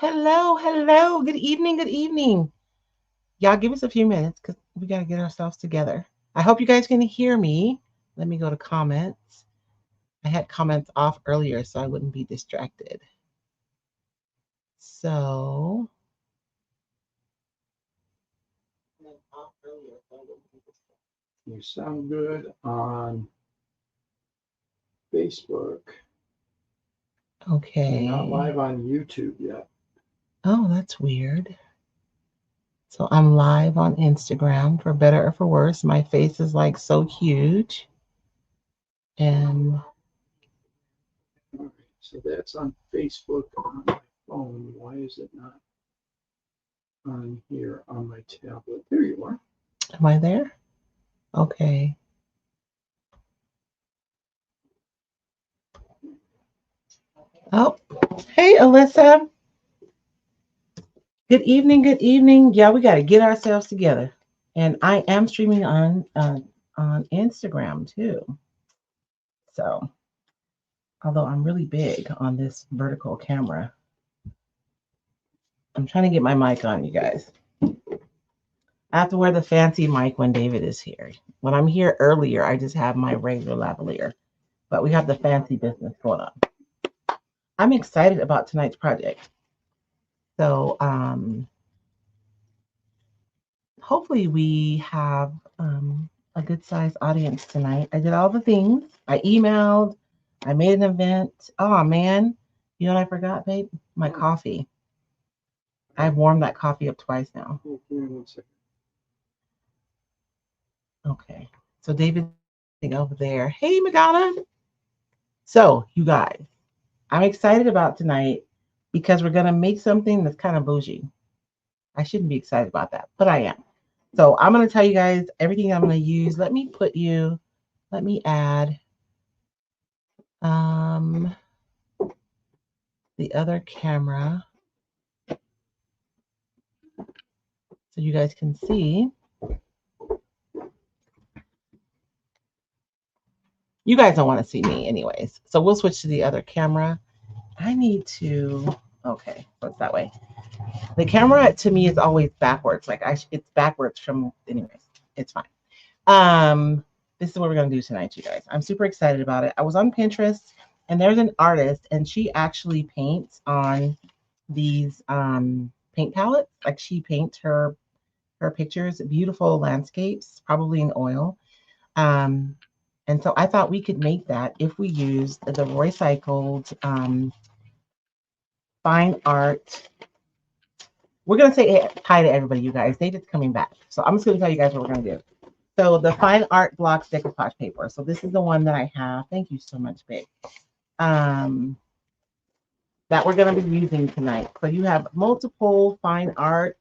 Hello, hello. Good evening, good evening. Y'all give us a few minutes because we got to get ourselves together. I hope you guys can hear me. Let me go to comments. I had comments off earlier so I wouldn't be distracted. So, You sound good on Facebook. You're not okay. live on YouTube yet. Oh, that's weird. So I'm live on Instagram for better or for worse. My face is like so huge. And All right, so that's on Facebook on my phone. Why is it not on here on my tablet? There you are. am I there? Okay. Oh, hey, Alyssa. Good evening. Good evening. Yeah, we got to get ourselves together. And I am streaming on Instagram too. So, although I'm really big on this vertical camera, I'm trying to get my mic on, you guys. I have to wear the fancy mic when David is here. When I'm here earlier, I just have my regular lavalier, but we have the fancy business going on. I'm excited about tonight's project. So, hopefully, we have a good sized audience tonight. I did all the things. I emailed, I made an event. Oh, man. You know what I forgot, babe? My coffee. I've warmed that coffee up twice now. Oh, give me 1 second. Okay. So, David's sitting over there. Hey, Madonna. So, you guys, I'm excited about tonight because we're going to make something that's kind of bougie. I shouldn't be excited about that, but I am. So I'm going to tell you guys everything I'm going to use. Let me add um, the other camera so you guys can see. You guys don't want to see me anyways. So we'll switch to the other camera. I need to, okay, so it's that way. The camera to me is always backwards. Like it's backwards from, anyways, it's fine. Um, this is what we're gonna do tonight, you guys. I'm super excited about it. I was on Pinterest and there's an artist and she actually paints on these paint palettes. Like she paints her pictures, beautiful landscapes, probably in oil. Um, and so I thought we could make that if we used the Roycycled fine art. We're gonna say hi to everybody, you guys. David's coming back, so I'm just gonna tell you guys what we're gonna do. So the fine art blocks decoupage paper. So this is the one that I have. Thank you so much, babe. Um, that we're gonna be using tonight. So you have multiple fine art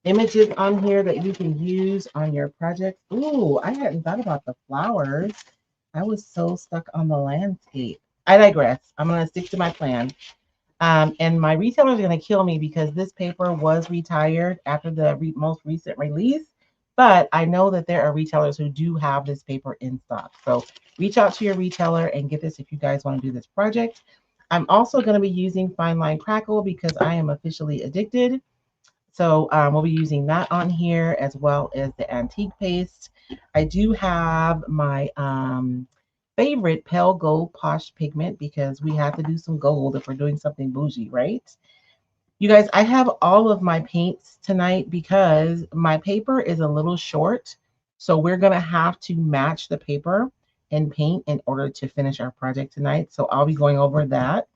images on here that you can use on your project. Ooh, I hadn't thought about the flowers. I was so stuck on the landscape. I digress. I'm gonna stick to my plan. And my retailer is going to kill me because this paper was retired after the most recent release. But I know that there are retailers who do have this paper in stock. So reach out to your retailer and get this if you guys want to do this project. I'm also going to be using Fineline Crackle because I am officially addicted. So we'll be using that on here as well as the antique paste. I do have my favorite pale gold posh pigment because we have to do some gold if we're doing something bougie, right? You guys, I have all of my paints tonight because my paper is a little short. So we're going to have to match the paper and paint in order to finish our project tonight. So I'll be going over that.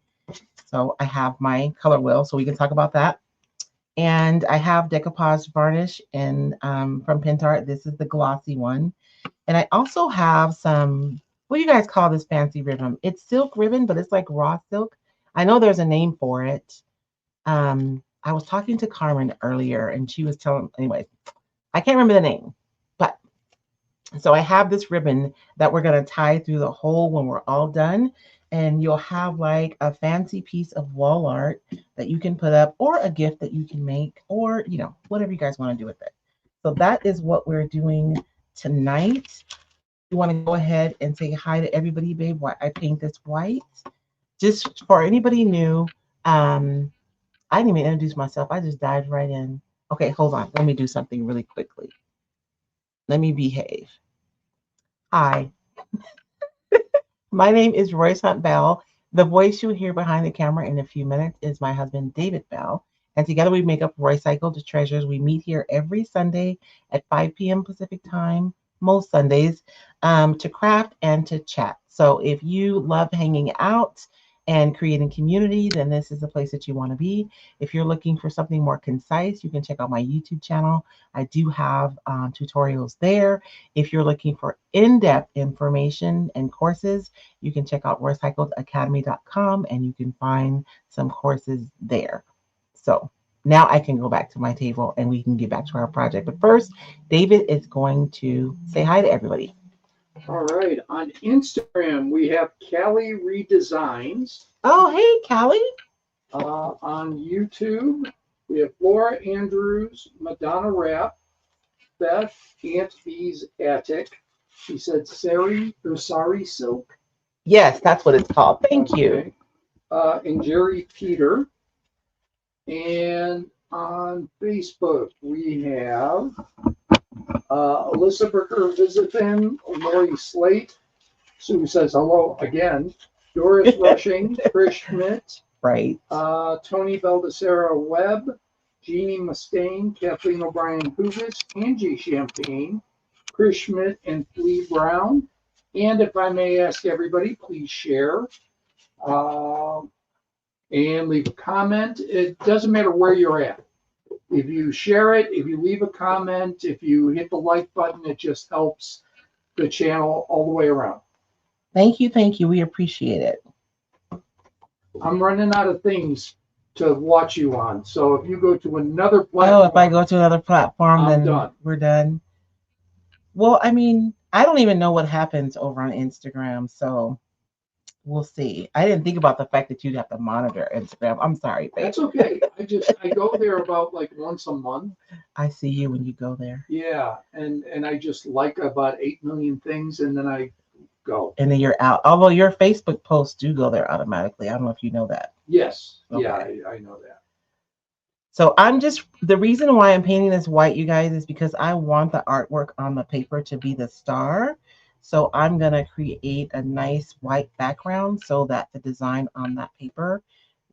So I have my color wheel so we can talk about that. And I have Decoupage Varnish and from Pentart. This is the glossy one. And I also have some, what do you guys call this fancy ribbon? It's silk ribbon, but it's like raw silk. I know there's a name for it. I was talking to Carmen earlier and she was telling, anyway, I can't remember the name. But so I have this ribbon that we're going to tie through the hole when we're all done. And you'll have like a fancy piece of wall art that you can put up or a gift that you can make or, whatever you guys want to do with it. So that is what we're doing tonight. You want to go ahead and say hi to everybody, babe, why I paint this white. Just for anybody new, I didn't even introduce myself. I just dived right in. Okay, hold on. Let me do something really quickly. Let me behave. Hi, my name is Royce Hunt Bell. The voice you hear behind the camera in a few minutes is my husband, David Bell. And together we make up Roycycled Treasures. We meet here every Sunday at 5 p.m. Pacific time, most Sundays, to craft and to chat. So if you love hanging out and creating community, then this is the place that you want to be. If you're looking for something more concise, you can check out my YouTube channel. I do have tutorials there. If you're looking for in-depth information and courses, you can check out roycycledacademy.com and you can find some courses there. So now I can go back to my table and we can get back to our project. But first, David is going to say hi to everybody. All right. On Instagram, we have Callie Redesigns. Oh, hey, Callie. On YouTube, we have Laura Andrews, Madonna Rap, Beth, Aunt B's Attic. She said Sari Silk. Yes, that's what it's called. Thank you. Okay. And Jerry Peter. And on Facebook, we have Alyssa Bricker Visithin, Lori Slate, Sue says hello again, Doris Rushing, Chris Schmidt, Right. Tony Baldessera Webb, Jeannie Mustaine, Kathleen O'Brien Huvis, Angie Champagne, Chris Schmidt, and Flea Brown. And if I may ask everybody, please share and leave a comment. It doesn't matter where you're at. If you share it, if you leave a comment, if you hit the like button, it just helps the channel all the way around. Thank you. Thank you. We appreciate it. I'm running out of things to watch you on. So if you go to another platform. Oh, if I go to another platform, then done. We're done. Well, I mean, I don't even know what happens over on Instagram. So we'll see. I didn't think about the fact that you'd have to monitor Instagram. I'm sorry, babe. That's okay. I go there about like once a month. I see you when you go there. Yeah, and I just like about 8 million things, and then I go. And then you're out. Although your Facebook posts do go there automatically. I don't know if you know that. Yes. Okay. Yeah, I know that. So the reason why I'm painting this white, you guys, is because I want the artwork on the paper to be the star. So I'm going to create a nice white background so that the design on that paper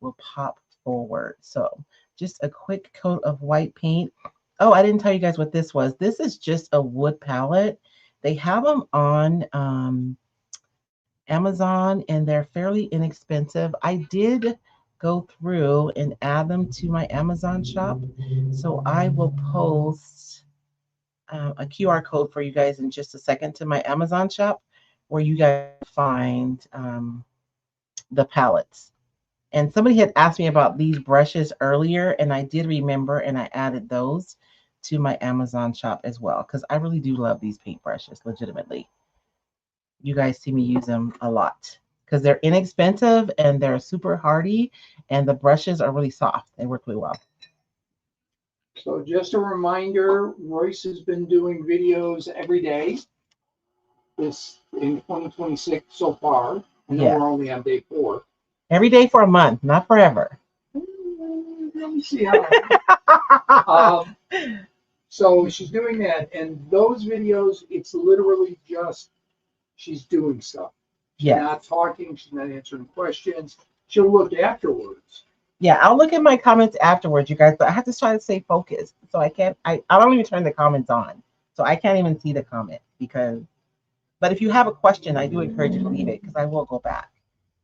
will pop forward. So just a quick coat of white paint. Oh, I didn't tell you guys what this was. This is just a wood palette. They have them on Amazon and they're fairly inexpensive. I did go through and add them to my Amazon shop. So I will post a QR code for you guys in just a second to my Amazon shop where you guys find the palettes. And somebody had asked me about these brushes earlier, and I did remember, and I added those to my Amazon shop as well because I really do love these paint brushes, legitimately. You guys see me use them a lot because they're inexpensive and they're super hardy, and the brushes are really soft. They work really well. So just a reminder, Royce has been doing videos every day this in 2026 so far. I know we're only on day 4. Every day for a month, not forever. Let me see how. So she's doing that, and those videos, it's literally just she's doing stuff. She's not talking. She's not answering questions. She'll look afterwards. Yeah, I'll look at my comments afterwards, you guys, but I have to try to stay focused. So I don't even turn the comments on. So I can't even see the comment but if you have a question, I do encourage you to leave it because I will go back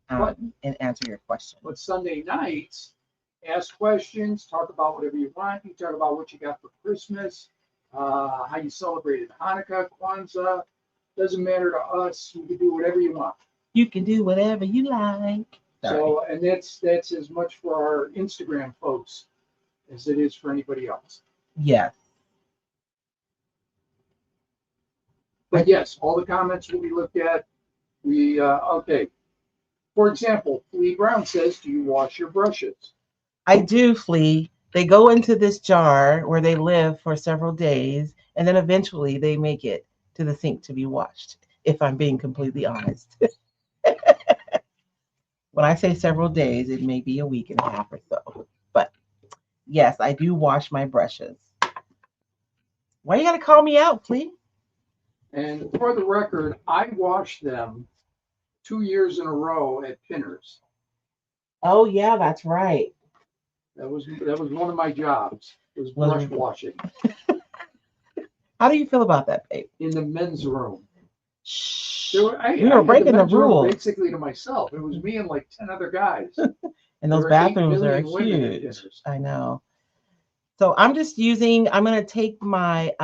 and answer your question. But Sunday nights, ask questions, talk about whatever you want. You talk about what you got for Christmas, how you celebrated Hanukkah, Kwanzaa. Doesn't matter to us. You can do whatever you want. You can do whatever you like. So, and that's as much for our Instagram folks as it is for anybody else. Yes. But yes, all the comments will be looked at. Okay. For example, Flea Brown says, do you wash your brushes? I do, Flea. They go into this jar where they live for several days, and then eventually they make it to the sink to be washed, if I'm being completely honest. When I say several days, it may be a week and a half or so. But yes, I do wash my brushes. Why you gotta call me out, please? And for the record, I washed them 2 years in a row at Pinners. Oh yeah, that's right. That was one of my jobs. It was brush washing How do you feel about that, babe? in the men's room. Shh. I We were had breaking the men's room rules. basically to myself. It was me and like 10 other guys. And There those were 8 bathrooms are million women at huge. Pinners. I know. So I'm just using, I'm going to take my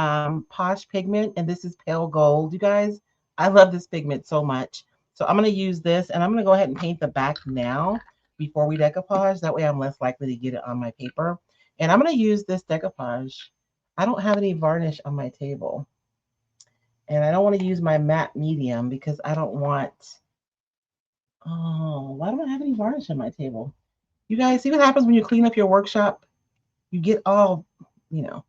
Posh pigment, and this is pale gold, you guys. I love this pigment so much. So I'm going to use this, and I'm going to go ahead and paint the back now before we decoupage. That way I'm less likely to get it on my paper. And I'm going to use this decoupage. I don't have any varnish on my table. And I don't want to use my matte medium because I don't want, oh, why don't I have any varnish on my table? You guys see what happens when you clean up your workshop? You get all, you know.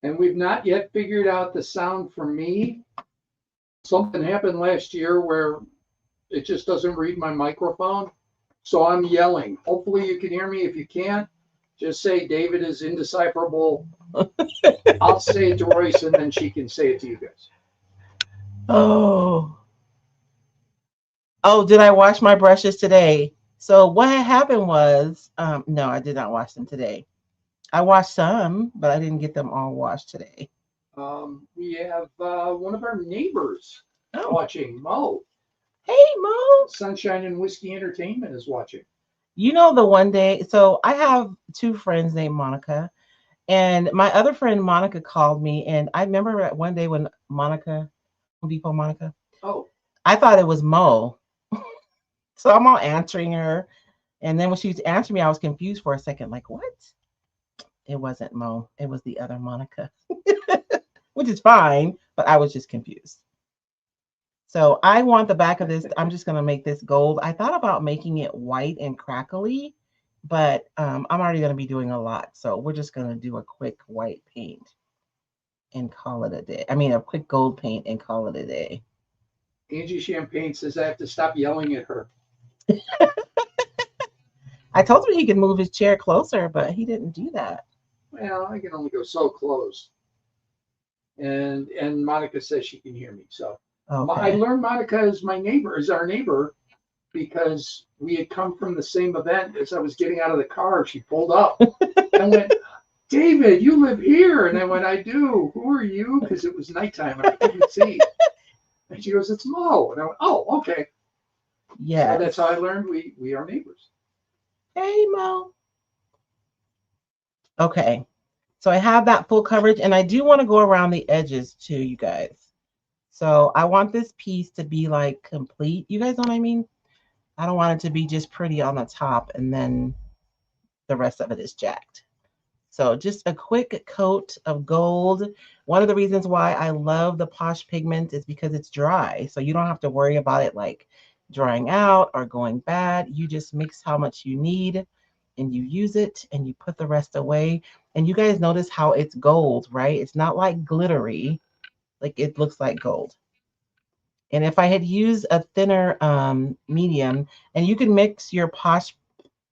And we've not yet figured out the sound for me. Something happened last year where it just doesn't read my microphone. So I'm yelling. Hopefully you can hear me. If you can't, just say David is indecipherable. I'll say it to Royce and then she can say it to you guys. Oh. Oh, did I wash my brushes today? So what had happened was, no, I did not wash them today. I washed some, but I didn't get them all washed today. We have one of our neighbors watching, Mo. Hey, Mo. Sunshine and Whiskey Entertainment is watching. You know, the one day, so I have 2 friends named Monica, and my other friend Monica called me, and I remember one day when Monica, Home Depot Monica, I thought it was Mo. So I'm all answering her, and then when she was answering me, I was confused for a second, like, what? It wasn't Mo, it was the other Monica, which is fine, but I was just confused. So I want the back of this, I'm just going to make this gold. I thought about making it white and crackly, but I'm already going to be doing a lot. So we're just going to do a quick white paint and call it a day. I mean, a quick gold paint and call it a day. Angie Champagne says I have to stop yelling at her. I told him he could move his chair closer, but he didn't do that. Well, I can only go so close. And Monica says she can hear me. So okay. I learned Monica is our neighbor, because we had come from the same event. As I was getting out of the car, she pulled up and went, David, you live here. And I went, I do. Who are you? Because it was nighttime and I couldn't see. And she goes, it's Mo. And I went, oh, okay. Yeah. So that's how I learned we are neighbors. Hey, Mo. Okay. So I have that full coverage, and I do want to go around the edges too, you guys. So I want this piece to be like complete. You guys know what I mean? I don't want it to be just pretty on the top and then the rest of it is jacked. So just a quick coat of gold. One of the reasons why I love the Posh pigment is because it's dry. So you don't have to worry about it like drying out or going bad. You just mix how much you need and you use it and you put the rest away. And you guys notice how it's gold, right? It's not like glittery. Like it looks like gold. And if I had used a thinner medium, and you can mix your Posh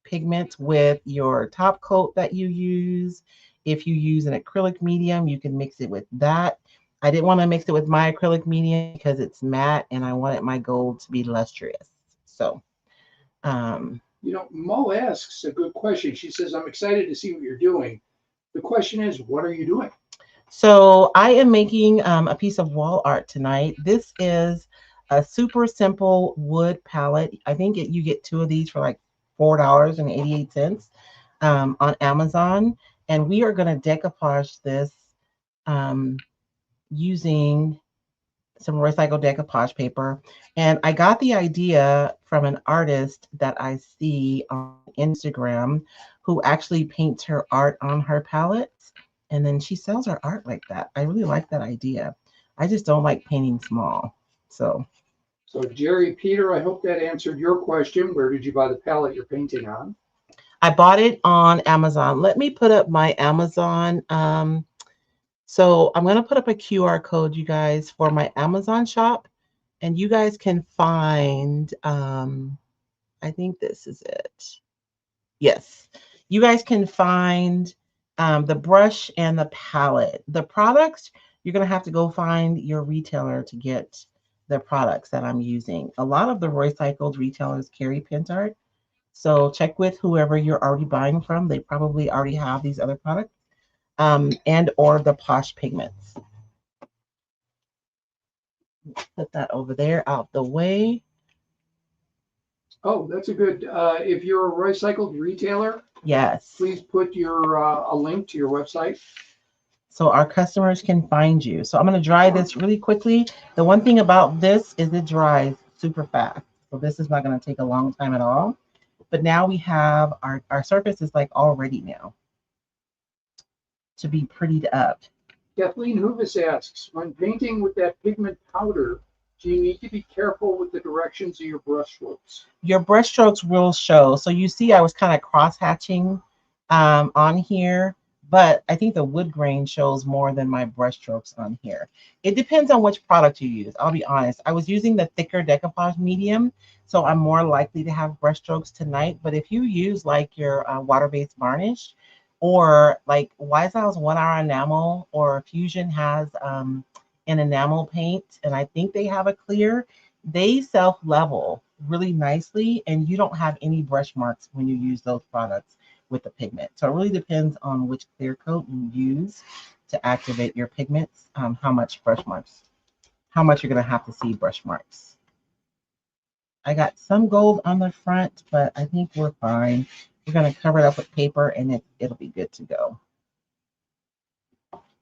pigment with your top coat that you use. If you use an acrylic medium, you can mix it with that. I didn't want to mix it with my acrylic medium because it's matte and I wanted my gold to be lustrous. So, Mo asks a good question. She says, I'm excited to see what you're doing. The question is, what are you doing? So I am making a piece of wall art tonight. This is a super simple wood palette. I think you get 2 of these for like $4.88 on Amazon. And we are going to decoupage this using some recycled decoupage paper. And I got the idea from an artist that I see on Instagram who actually paints her art on her palettes. And then she sells her art like that. I really like that idea. I just don't like painting small. So Jerry Peter, I hope that answered your question. Where did you buy the palette you're painting on? I bought it on Amazon. Let me put up my Amazon. So I'm going to put up a QR code, you guys, for my Amazon shop. And you guys can find, I think this is it. Yes, you guys can find the brush and the palette. The products, you're going to have to go find your retailer to get the products that I'm using. A lot of the Roycycled retailers carry Pentart. So check with whoever you're already buying from. They probably already have these other products and or the Posh pigments. Put that over there out the way. Oh, that's a good. If you're a Roycycled retailer, Yes. please put your a link to your website So our customers can find you. So I'm going to dry this really quickly. The one thing about this is it dries super fast. So this is not going to take a long time at all. But now we have our surface is like all ready now to be prettied up. Kathleen Hoovis asks, when painting with that pigment powder, do you need to be careful with the directions of your brush strokes? Your brush strokes will show. So you see I was kind of cross hatching on here, but I think the wood grain shows more than my brush strokes on here. It depends on which product you use. I'll be honest. I was using the thicker decoupage medium, so I'm more likely to have brush strokes tonight. But if you use like your water-based varnish, or like Wiseau's 1 Hour Enamel or Fusion has an enamel paint, and I think they have a clear, they self-level really nicely, and you don't have any brush marks when you use those products with the pigment. So it really depends on which clear coat you use to activate your pigments, how much brush marks, how much you're going to have to see brush marks. I got some gold on the front, but I think we're fine. We're going to cover it up with paper and it'll be good to go.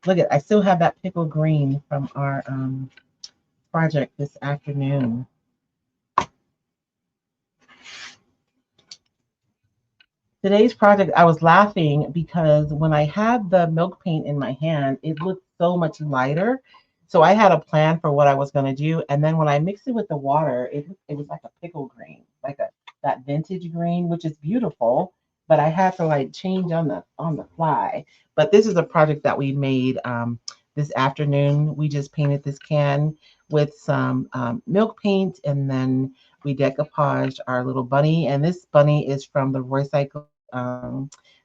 Look at, I still have that pickle green from our project this afternoon. Today's project, I was laughing because when I had the milk paint in my hand, it looked so much lighter. So I had a plan for what I was going to do. And then when I mixed it with the water, it was like a pickle green, like that vintage green, which is beautiful. But I had to like change on the fly. But this is a project that we made this afternoon. We just painted this can with some milk paint, and then we decoupaged our little bunny. And this bunny is from the Roycycled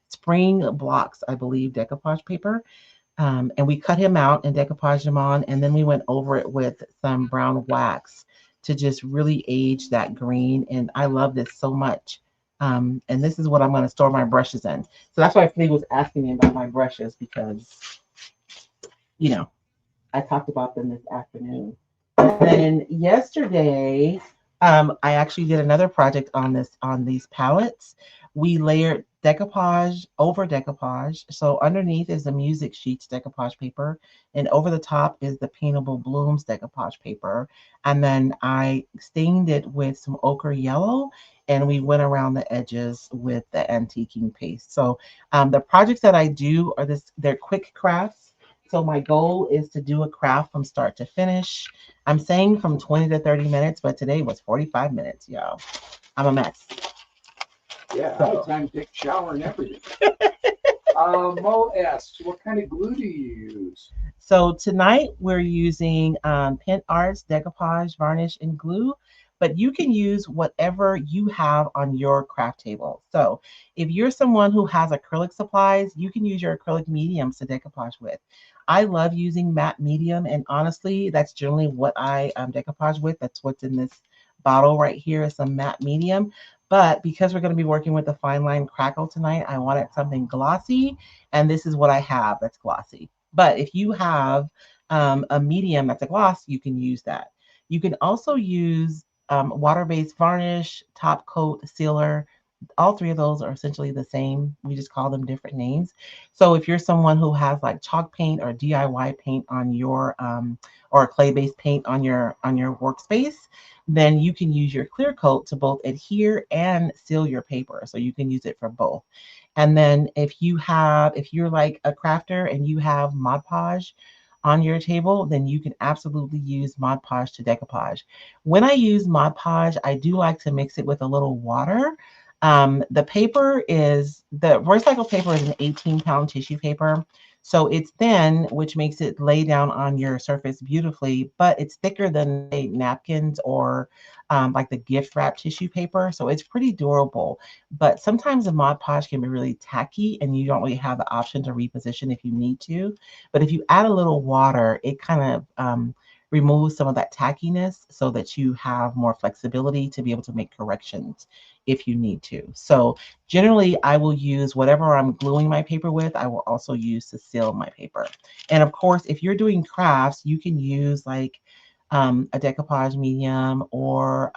spring blocks, I believe, decoupage paper. And we cut him out and decoupaged him on, and then we went over it with some brown wax to just really age that green. And I love this so much. And this is what I'm going to store my brushes in. So that's why Flea was asking me about my brushes, because, you know, I talked about them this afternoon. And then yesterday, I actually did another project on these palettes. We layered decoupage over decoupage. So underneath is the Music Sheets decoupage paper, and over the top is the Paintable Blooms decoupage paper. And then I stained it with some ochre yellow, and we went around the edges with the antiquing paste. So the projects that I do are they're quick crafts. So my goal is to do a craft from start to finish. I'm saying from 20 to 30 minutes, but today was 45 minutes, y'all. I'm a mess. Yeah, I had time to take a shower and everything. Mo asks, what kind of glue do you use? So tonight we're using Pentart's Decoupage, Varnish, and Glue, but you can use whatever you have on your craft table. So if you're someone who has acrylic supplies, you can use your acrylic mediums to decoupage with. I love using matte medium, and honestly, that's generally what I decoupage with. That's what's in this bottle right here is some matte medium. But because we're going to be working with the Fineline Crackle tonight, I wanted something glossy, and this is what I have that's glossy. But if you have a medium that's a gloss, you can use that. You can also use water-based varnish, top coat, sealer. All three of those are essentially the same. We just call them different names. So if you're someone who has like chalk paint or DIY paint on your or clay-based paint on your workspace, then you can use your clear coat to both adhere and seal your paper. So you can use it for both. And then if you're like a crafter and you have Mod Podge on your table, then you can absolutely use Mod Podge to decoupage. When I use Mod Podge, I do like to mix it with a little water. The Roycycled paper is an 18-pound tissue paper. So it's thin, which makes it lay down on your surface beautifully, but it's thicker than say, napkins or like the gift wrap tissue paper. So it's pretty durable. But sometimes the Mod Podge can be really tacky and you don't really have the option to reposition if you need to. But if you add a little water, it kind of remove some of that tackiness so that you have more flexibility to be able to make corrections if you need to. So generally I will use whatever I'm gluing my paper with, I will also use to seal my paper. And of course, if you're doing crafts, you can use like a decoupage medium or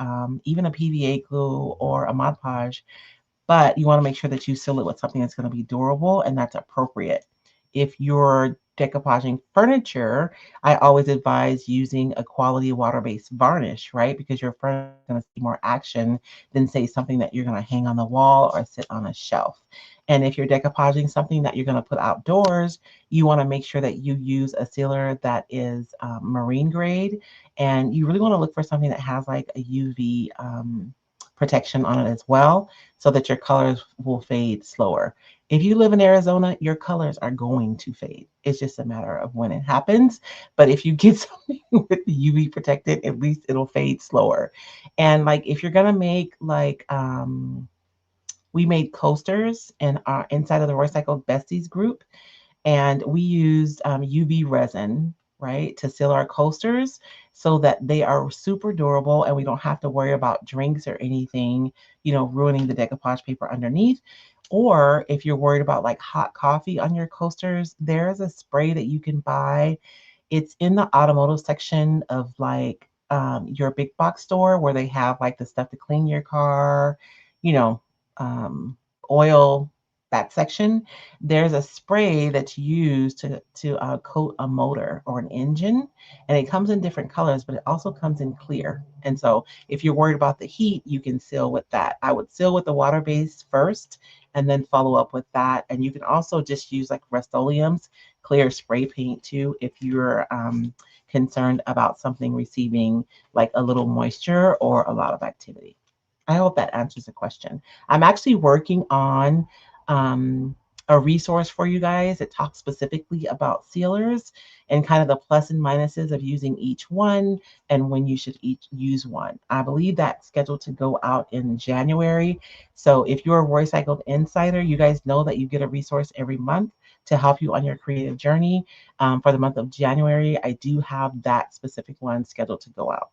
even a PVA glue or a Mod Podge, but you want to make sure that you seal it with something that's going to be durable and that's appropriate. If you're decoupaging furniture, I always advise using a quality water-based varnish, right? Because your furniture is going to see more action than say something that you're going to hang on the wall or sit on a shelf. And if you're decoupaging something that you're going to put outdoors, you want to make sure that you use a sealer that is marine grade, and you really want to look for something that has like a UV protection on it as well, so that your colors will fade slower. If you live in Arizona, your colors are going to fade. It's just a matter of when it happens. But if you get something with the UV protected, at least it'll fade slower. And like if you're gonna make like we made coasters in our inside of the Roycycled Besties group, and we used UV resin, right, to seal our coasters so that they are super durable and we don't have to worry about drinks or anything, you know, ruining the decoupage paper underneath. Or if you're worried about like hot coffee on your coasters, there's a spray that you can buy. It's in the automotive section of like your big box store where they have like the stuff to clean your car, you know, oil, that section. There's a spray that's used to coat a motor or an engine, and it comes in different colors, but it also comes in clear. And so if you're worried about the heat, you can seal with that. I would seal with the water base first and then follow up with that. And you can also just use like Rust-Oleum's clear spray paint too if you're concerned about something receiving like a little moisture or a lot of activity. I hope that answers the question. I'm actually working on a resource for you guys that talks specifically about sealers and kind of the plus and minuses of using each one and when you should each use one. I believe that's scheduled to go out in January. So if you're a Roycycled Insider, you guys know that you get a resource every month to help you on your creative journey. For the month of January, I do have that specific one scheduled to go out.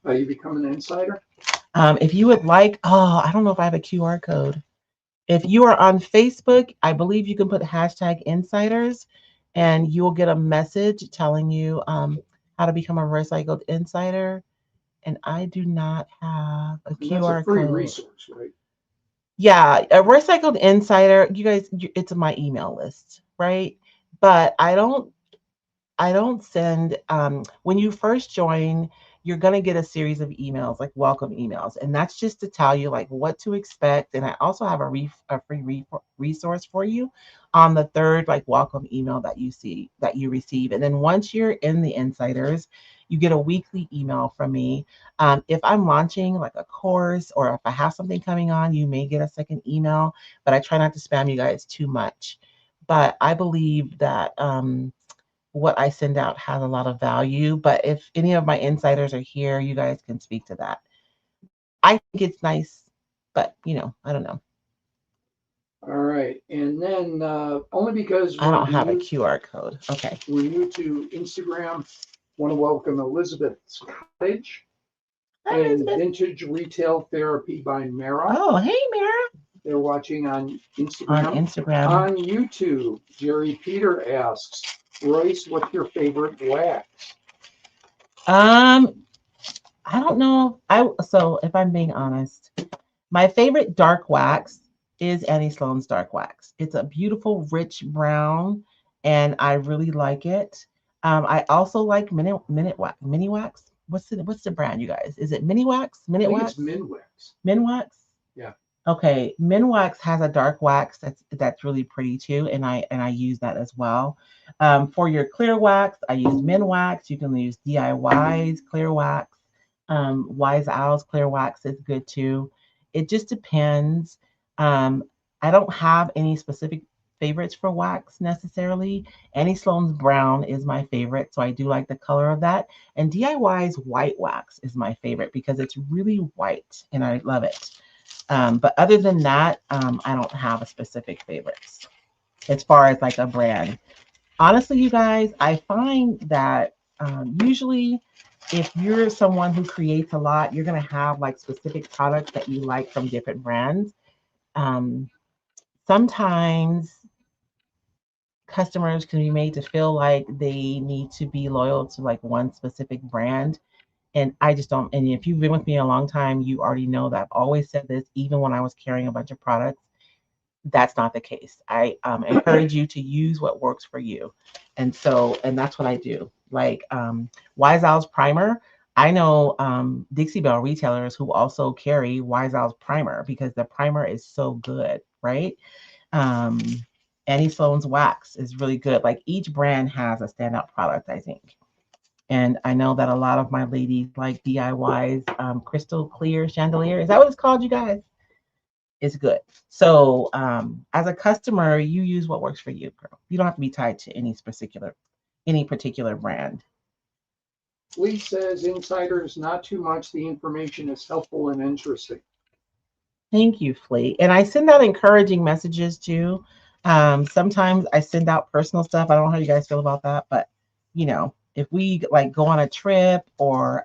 Are you becoming an insider? If you would like, oh, I don't know if I have a QR code. If you are on Facebook, I believe you can put hashtag insiders and you will get a message telling you how to become a Roycycled Insider. And I do not have a And QR that's a free code. resource, right? Yeah, a Roycycled Insider, you guys, it's my email list, right? But I don't send, when you first join, you're going to get a series of emails, like welcome emails. And that's just to tell you like what to expect. And I also have a free resource for you on the third, like welcome email that you receive. And then once you're in the insiders, you get a weekly email from me. If I'm launching like a course or if I have something coming on, you may get a second email, but I try not to spam you guys too much. But I believe that, what I send out has a lot of value. But if any of my insiders are here, you guys can speak to that. I think it's nice, but you know, I don't know. All right. And then only because I don't we're have a new, QR code. Okay. we're new to Instagram, want to welcome Elizabeth's Cottage Hi, and Elizabeth. Vintage Retail Therapy by Mara. Oh, hey, Mara. They're watching on Instagram. On Instagram. On YouTube, Jerry Peter asks, Royce, what's your favorite wax? I don't know. So if I'm being honest, my favorite dark wax is Annie Sloan's dark wax. It's a beautiful, rich brown, and I really like it. I also like mini wax. What's the brand, you guys? Is it mini wax? I Minute think wax? it's Minwax. Min wax? Yeah. Okay, Min wax has a dark wax that's really pretty too, and I use that as well. For your clear wax, I use Min wax. You can use DIY's clear wax. Wise Owl's clear wax is good too. It just depends. I don't have any specific favorites for wax necessarily. Annie Sloan's brown is my favorite, so I do like the color of that. And DIY's white wax is my favorite because it's really white and I love it. But other than that, I don't have a specific favorites as far as like a brand. Honestly, you guys, I find that usually if you're someone who creates a lot, you're going to have like specific products that you like from different brands. Um, Sometimes customers can be made to feel like they need to be loyal to like one specific brand. And I just don't. And if you've been with me a long time, you already know that I've always said this, even when I was carrying a bunch of products. That's not the case. I encourage you to use what works for you. And so, and that's what I do. Like Wise Owl's primer. I know Dixie Belle retailers who also carry Wise Owl's primer because the primer is so good, right? Um, Annie Sloan's wax is really good. Like each brand has a standout product, I think. And I know that a lot of my ladies like DIY's crystal clear chandelier. Is that what it's called, you guys? It's good. So as a customer, you use what works for you, girl. You don't have to be tied to any particular brand. Lee says, insiders, not too much. The information is helpful and interesting. Thank you, Fleet. And I send out encouraging messages too. Sometimes I send out personal stuff. I don't know how you guys feel about that, but you know, if we like go on a trip or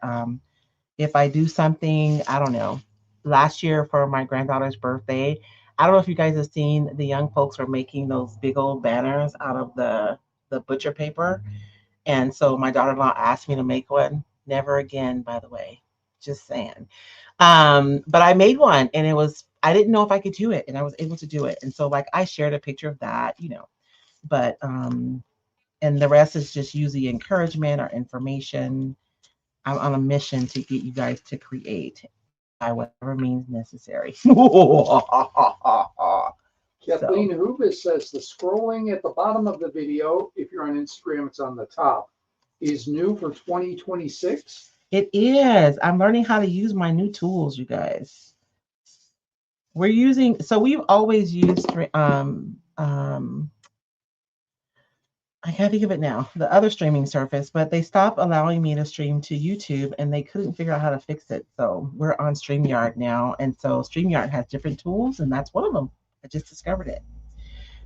if I do something, I don't know. Last year for my granddaughter's birthday, I don't know if you guys have seen the young folks are making those big old banners out of the butcher paper. And so my daughter-in-law asked me to make one. Never again, by the way. Just saying. But I made one and I didn't know if I could do it and I was able to do it. And so like I shared a picture of that, you know, but and the rest is just usually encouragement or information. I'm on a mission to get you guys to create by whatever means necessary. Kathleen Hubis says the scrolling at the bottom of the video, if you're on Instagram, it's on the top, is new for 2026. It is. I'm learning how to use my new tools, you guys. We've always used I can't think of it now, the other streaming service, but they stopped allowing me to stream to YouTube and they couldn't figure out how to fix it. So we're on StreamYard now. And so StreamYard has different tools and that's one of them. I just discovered it.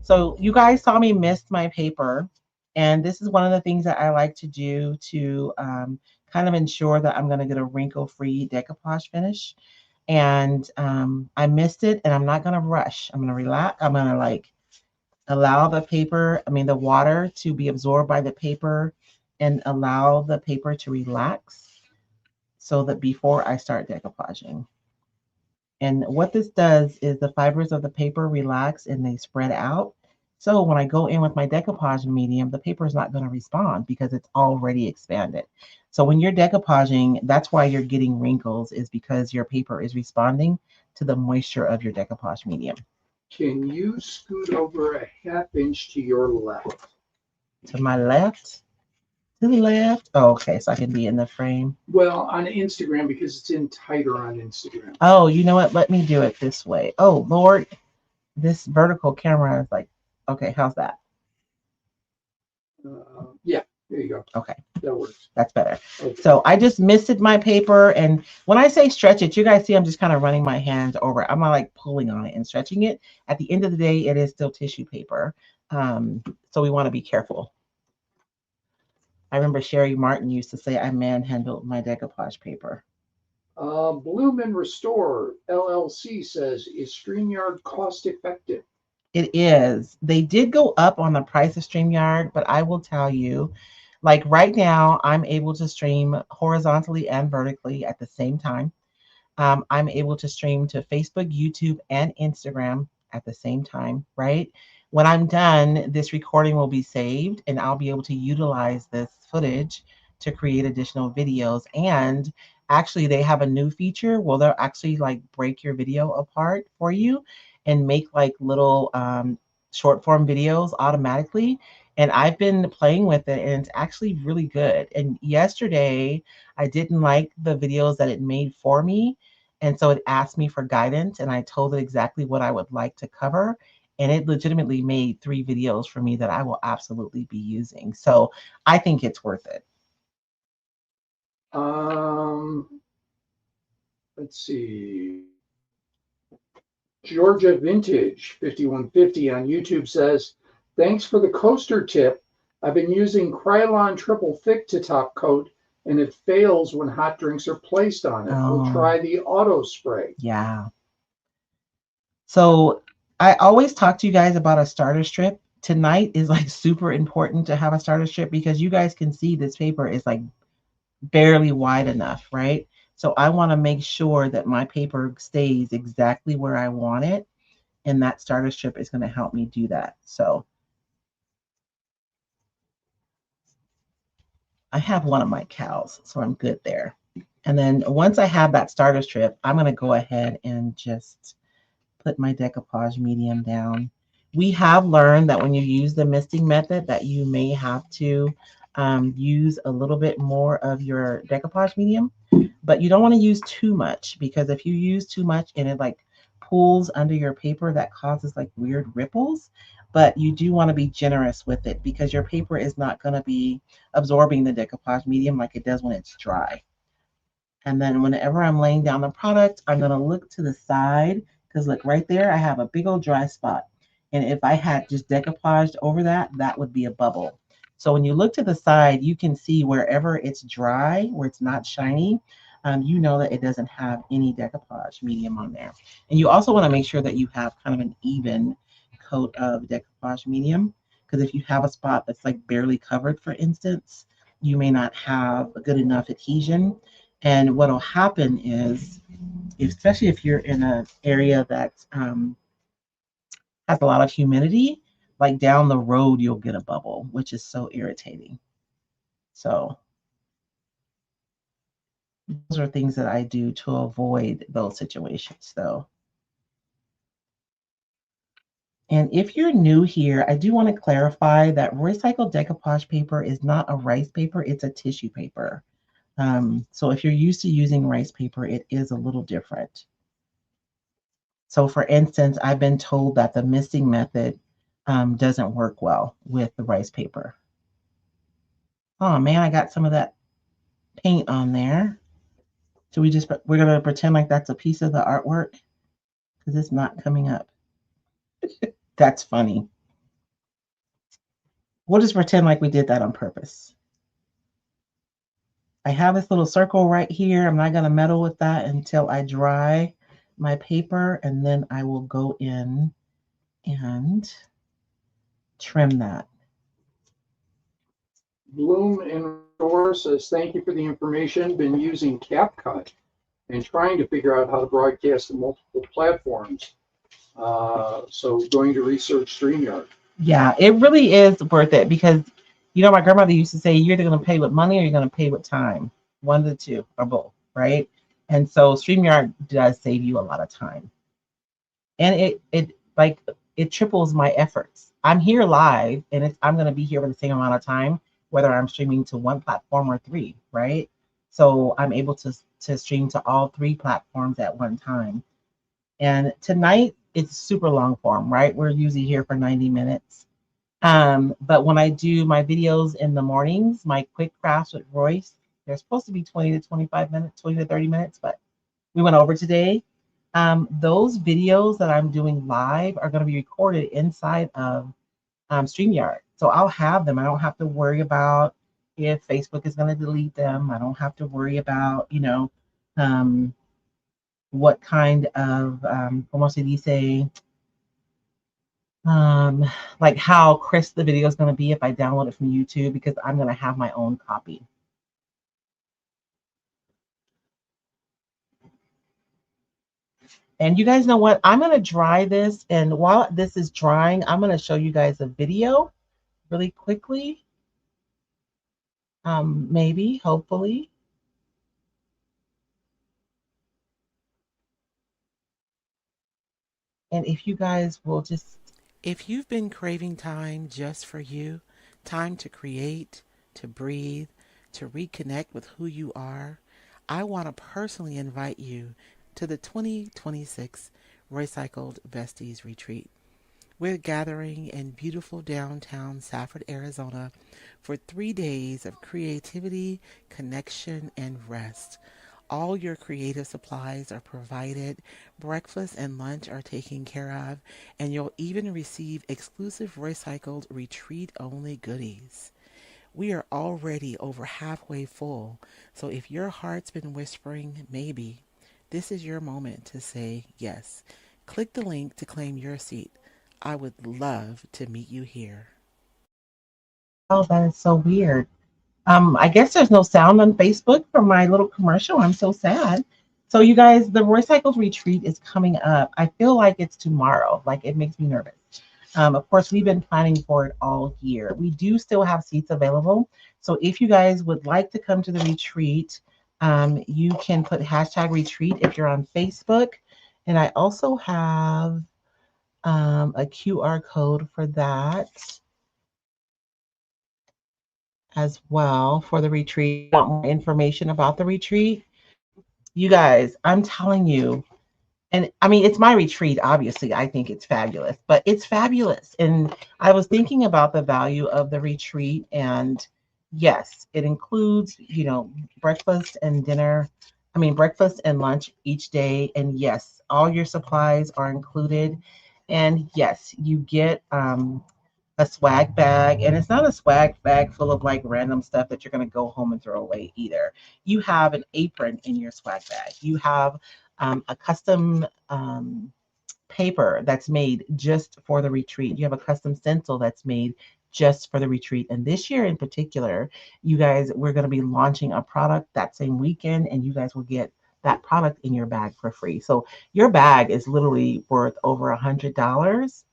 So you guys saw me mist my paper. And this is one of the things that I like to do to kind of ensure that I'm going to get a wrinkle-free decoupage finish. And I missed it and I'm not going to rush. I'm going to relax. I'm going to like allow the water to be absorbed by the paper and allow the paper to relax so that before I start decoupaging. And what this does is the fibers of the paper relax and they spread out. So when I go in with my decoupage medium, the paper is not going to respond because it's already expanded. So when you're decoupaging, that's why you're getting wrinkles, is because your paper is responding to the moisture of your decoupage medium. Can you scoot over a half inch to your left? To my left? To the left? Oh, okay, so I can be in the frame. Well, on Instagram, because it's in tighter on Instagram. Oh, you know what? Let me do it this way. Oh, Lord. This vertical camera is like, okay, how's that? Yeah, there you go. Okay. That works. That's better. Okay. So I just misted my paper. And when I say stretch it, you guys see I'm just kind of running my hands over it. I'm not like pulling on it and stretching it. At the end of the day, it is still tissue paper. So we want to be careful. I remember Sherry Martin used to say I manhandled my decoupage paper. Bloom and Restore LLC says, is StreamYard cost effective? It is. They did go up on the price of StreamYard, but I will tell you, like right now, I'm able to stream horizontally and vertically at the same time. I'm able to stream to Facebook, YouTube, and Instagram at the same time, right? When I'm done, this recording will be saved and I'll be able to utilize this footage to create additional videos. And actually, they have a new feature where they'll actually like break your video apart for you and make like little short form videos automatically. And I've been playing with it and it's actually really good. And yesterday, I didn't like the videos that it made for me. And so it asked me for guidance and I told it exactly what I would like to cover. and it legitimately made 3 videos for me that I will absolutely be using. So I think it's worth it. Let's see. Georgia Vintage 5150 on YouTube says, thanks for the coaster tip. I've been using Krylon Triple Thick to top coat, and it fails when hot drinks are placed on it. We'll try the auto spray. Yeah. So I always talk to you guys about a starter strip. Tonight is like super important to have a starter strip because you guys can see this paper is like barely wide enough, right? So I want to make sure that my paper stays exactly where I want it. And that starter strip is going to help me do that. So I have one of my cows, so I'm good there. And then once I have that starter strip, I'm going to go ahead and just put my decoupage medium down. We have learned that when you use the misting method that you may have to use a little bit more of your decoupage medium, but you don't want to use too much, because if you use too much and it like pulls under your paper, that causes like weird ripples. But you do want to be generous with it because your paper is not going to be absorbing the decoupage medium like it does when it's dry. And then whenever I'm laying down the product, I'm going to look to the side because look right there, I have a big old dry spot. And if I had just decoupaged over that, that would be a bubble. So when you look to the side, you can see wherever it's dry, where it's not shiny, you know that it doesn't have any decoupage medium on there. And you also want to make sure that you have kind of an even coat of decoupage medium, because if you have a spot that's like barely covered, for instance, you may not have a good enough adhesion. And what will happen is, especially if you're in an area that has a lot of humidity, like down the road, you'll get a bubble, which is so irritating. So those are things that I do to avoid those situations, though. And if you're new here, I do want to clarify that Roycycled decoupage paper is not a rice paper, it's a tissue paper. So if you're used to using rice paper, it is a little different. So for instance, I've been told that the misting method doesn't work well with the rice paper. Oh man, I got some of that paint on there. So we're gonna pretend like that's a piece of the artwork because it's not coming up. That's funny. We'll just pretend like we did that on purpose. I have this little circle right here. I'm not gonna meddle with that until I dry my paper, and then I will go in and trim that. Bloom and Door says, thank you for the information. Been using CapCut and trying to figure out how to broadcast to multiple platforms. So going to research StreamYard. Yeah, it really is worth it because, you know, my grandmother used to say, you're either going to pay with money or you're going to pay with time. One of the two or both, right? And so StreamYard does save you a lot of time. And it triples my efforts. I'm here live and I'm going to be here for the same amount of time, whether I'm streaming to one platform or 3, right? So I'm able to stream to all 3 platforms at one time. And tonight it's super long form, right? We're usually here for 90 minutes. But when I do my videos in the mornings, my quick crafts with Royce, they're supposed to be 20 to 25 minutes, 20 to 30 minutes, but we went over today. Those videos that I'm doing live are going to be recorded inside of StreamYard. So I'll have them. I don't have to worry about if Facebook is going to delete them. I don't have to worry about, what kind of, como se dice, like how crisp the video is going to be if I download it from YouTube, because I'm going to have my own copy. And you guys know what? I'm going to dry this. And while this is drying, I'm going to show you guys a video really quickly. Maybe, hopefully. And if you guys will just, if you've been craving time just for you, time to create, to breathe, to reconnect with who you are, I want to personally invite you to the 2026 Roycycled Besties Retreat. We're gathering in beautiful downtown Safford, Arizona for 3 days of creativity, connection, and rest. All your creative supplies are provided, breakfast and lunch are taken care of, and you'll even receive exclusive Roycycled retreat only goodies. We are already over halfway full, so if your heart's been whispering maybe, this is your moment to say yes. Click the link to claim your seat. I would love to meet you here. Oh, that is so weird. I guess there's no sound on Facebook for my little commercial. I'm so sad. So you guys, the Roycycled retreat is coming up. I feel like it's tomorrow. Like it makes me nervous. Of course, we've been planning for it all year. We do still have seats available. So if you guys would like to come to the retreat, you can put hashtag retreat if you're on Facebook. And I also have a QR code for that as well for the retreat. Want more information about the retreat? You guys, I'm telling you, and I mean, it's my retreat, obviously. I think it's fabulous, but it's fabulous. And I was thinking about the value of the retreat, and yes, it includes, breakfast and dinner. I mean, breakfast and lunch each day. And yes, all your supplies are included. And yes, you get a swag bag, and it's not a swag bag full of like random stuff that you're going to go home and throw away either. You have an apron in your swag bag. You have a custom paper that's made just for the retreat. You have a custom stencil that's made just for the retreat. And this year in particular, you guys, we're going to be launching a product that same weekend, and you guys will get that product in your bag for free. So your bag is literally worth over $100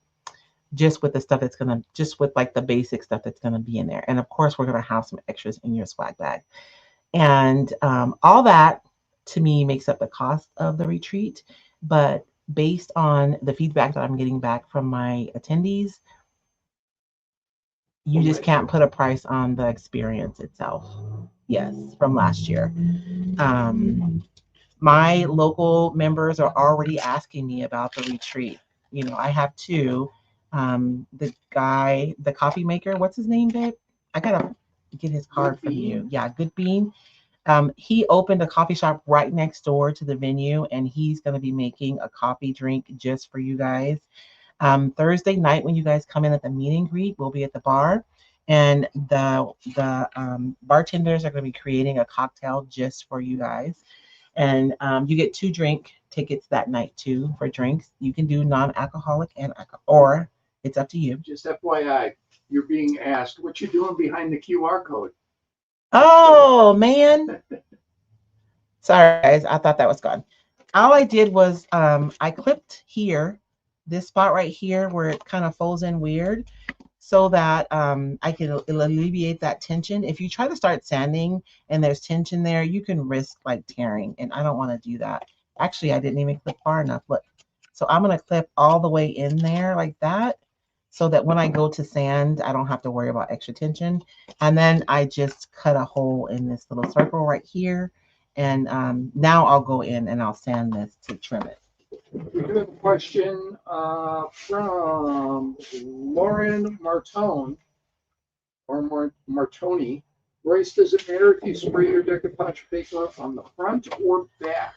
just with the stuff that's gonna, just with like the basic stuff that's gonna be in there. And of course, we're gonna have some extras in your swag bag. And all that to me makes up the cost of the retreat. But based on the feedback that I'm getting back from my attendees, you just can't put a price on the experience itself. Yes, from last year. Um, my local members are already asking me about the retreat. I have two. The guy, the coffee maker, what's his name, babe? I gotta get his card from you. Yeah, Good Bean. He opened a coffee shop right next door to the venue, and he's going to be making a coffee drink just for you guys. Thursday night, when you guys come in at the meet and greet, we'll be at the bar, and the bartenders are going to be creating a cocktail just for you guys. And you get 2 drink tickets that night too for drinks. You can do non-alcoholic and alcohol, or it's up to you. Just FYI, you're being asked what you're doing behind the QR code. Oh man. Sorry guys, I thought that was gone. All I did was I clipped here, this spot right here where it kind of folds in weird, so that I can alleviate that tension. If you try to start sanding and there's tension there, you can risk like tearing, and I don't want to do that. Actually, I didn't even clip far enough. Look, so I'm going to clip all the way in there like that, so that when I go to sand, I don't have to worry about extra tension. And then I just cut a hole in this little circle right here. And now I'll go in and I'll sand this to trim it. We do have a question from Lauren Martone, or Martoni. Royce, does it matter if you spray your decoupage paper on the front or back?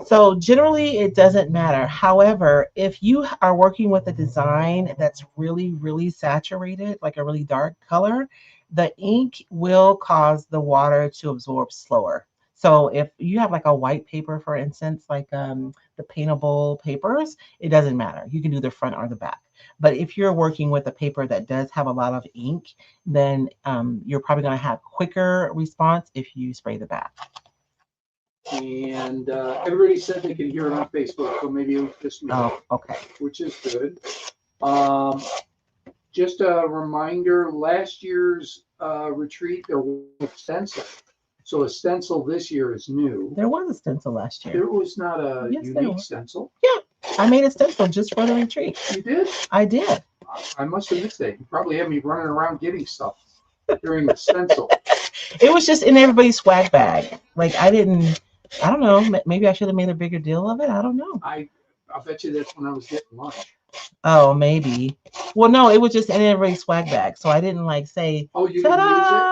So generally it doesn't matter. However, if you are working with a design that's really, really saturated, like a really dark color, the ink will cause the water to absorb slower. So if you have like a white paper, for instance, like the paintable papers, it doesn't matter. You can do the front or the back. But if you're working with a paper that does have a lot of ink, then you're probably going to have quicker response if you spray the back. And everybody said they could hear it on Facebook, so maybe it was just me. Oh, okay. Which is good. Just a reminder, last year's retreat, there was a stencil. So a stencil this year is new. There was a stencil last year. There was not a unique stencil. Yeah, I made a stencil just for the retreat. You did? I did. I must have missed it. You probably had me running around getting stuff during the stencil. It was just in everybody's swag bag. Like I don't know. Maybe I should have made a bigger deal of it. I don't know. I'll bet you that's when I was getting lunch. Oh, maybe. Well, no, it was just in everybody's swag bag. So I didn't like say, Oh, you didn't use it?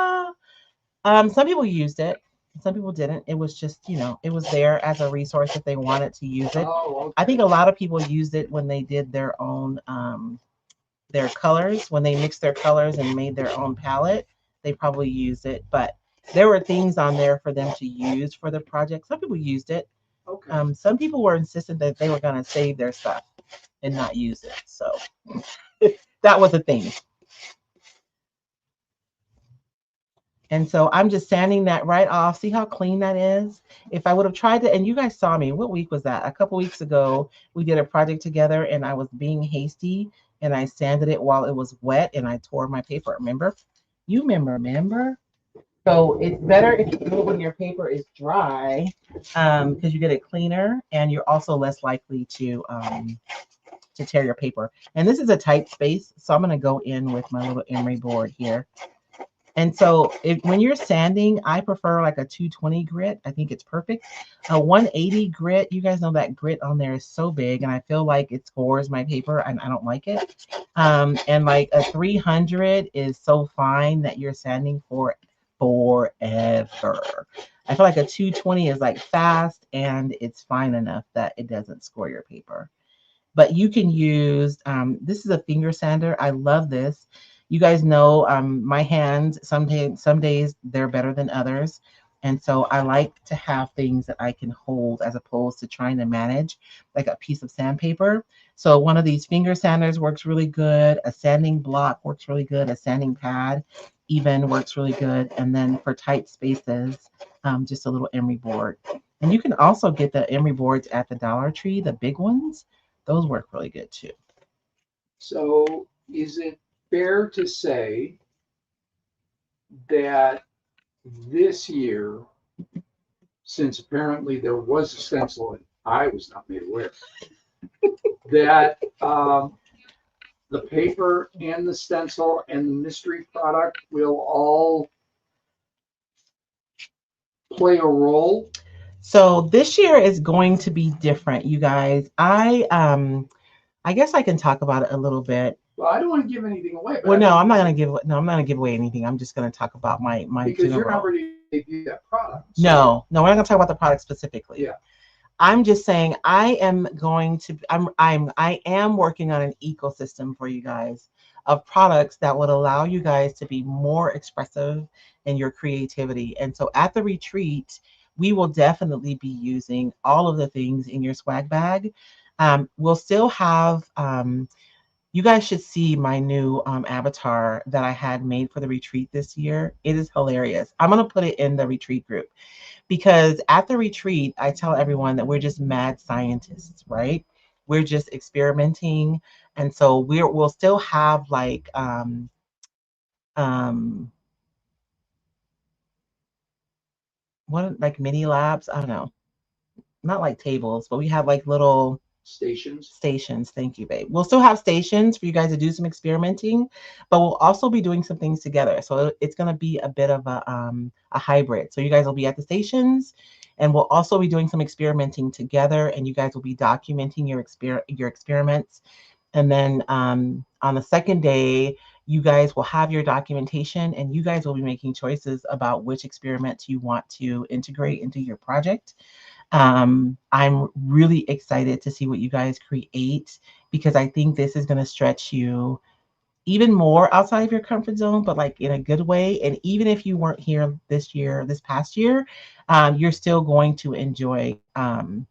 ta-da! Some people used it. Some people didn't. It was just, it was there as a resource if they wanted to use it. Oh, I okay. think a lot of people used it when they did their colors, when they mixed their colors and made their own palette. They probably used it, but there were things on there for them to use for the project. Some people used it. Okay. Some people were insistent that they were going to save their stuff and not use it. So that was a thing. And so I'm just sanding that right off. See how clean that is? If I would have tried to, and you guys saw me, what week was that? A couple weeks ago, we did a project together and I was being hasty and I sanded it while it was wet and I tore my paper. Remember? You remember? So it's better if you do it when your paper is dry because you get it cleaner and you're also less likely to tear your paper. And this is a tight space, so I'm going to go in with my little emery board here. And so when you're sanding, I prefer like a 220 grit. I think it's perfect. A 180 grit, you guys know that grit on there is so big and I feel like it scores my paper and I don't like it. And like a 300 is so fine that you're sanding for forever. I feel like a 220 is like fast and it's fine enough that it doesn't score your paper. But you can use, this is a finger sander. I love this. You guys know my hands, some days they're better than others. And so I like to have things that I can hold as opposed to trying to manage like a piece of sandpaper. So one of these finger sanders works really good. A sanding block works really good. A sanding pad even works really good. And then for tight spaces, just a little emery board. And you can also get the emery boards at the Dollar Tree, the big ones. Those work really good too. So is it fair to say that this year, since apparently there was a stencil and I was not made aware, that the paper and the stencil and the mystery product will all play a role? So this year is going to be different, you guys. I guess I can talk about it a little bit. Well, I don't want to give anything away. Well, no, I'm not gonna give away anything. I'm just gonna talk about my because general. you're not ready to debut that product. So. No, we're not gonna talk about the product specifically. Yeah. I'm just saying I am working on an ecosystem for you guys of products that would allow you guys to be more expressive in your creativity. And so at the retreat, we will definitely be using all of the things in your swag bag. We'll still have you guys should see my new avatar that I had made for the retreat this year. It is hilarious. I'm going to put it in the retreat group because at the retreat, I tell everyone that we're just mad scientists, right? We're just experimenting. And so we'll still have like, what, like mini labs? I don't know. Not like tables, but we have like little stations. Thank you, babe. We'll still have stations for you guys to do some experimenting, but we'll also be doing some things together. So it's going to be a bit of a hybrid. So you guys will be at the stations and we'll also be doing some experimenting together and you guys will be documenting your experiments. And then on the second day, you guys will have your documentation and you guys will be making choices about which experiments you want to integrate into your project. I'm really excited to see what you guys create because I think this is going to stretch you even more outside of your comfort zone, but like in a good way. And even if you weren't here this past year, you're still going to enjoy the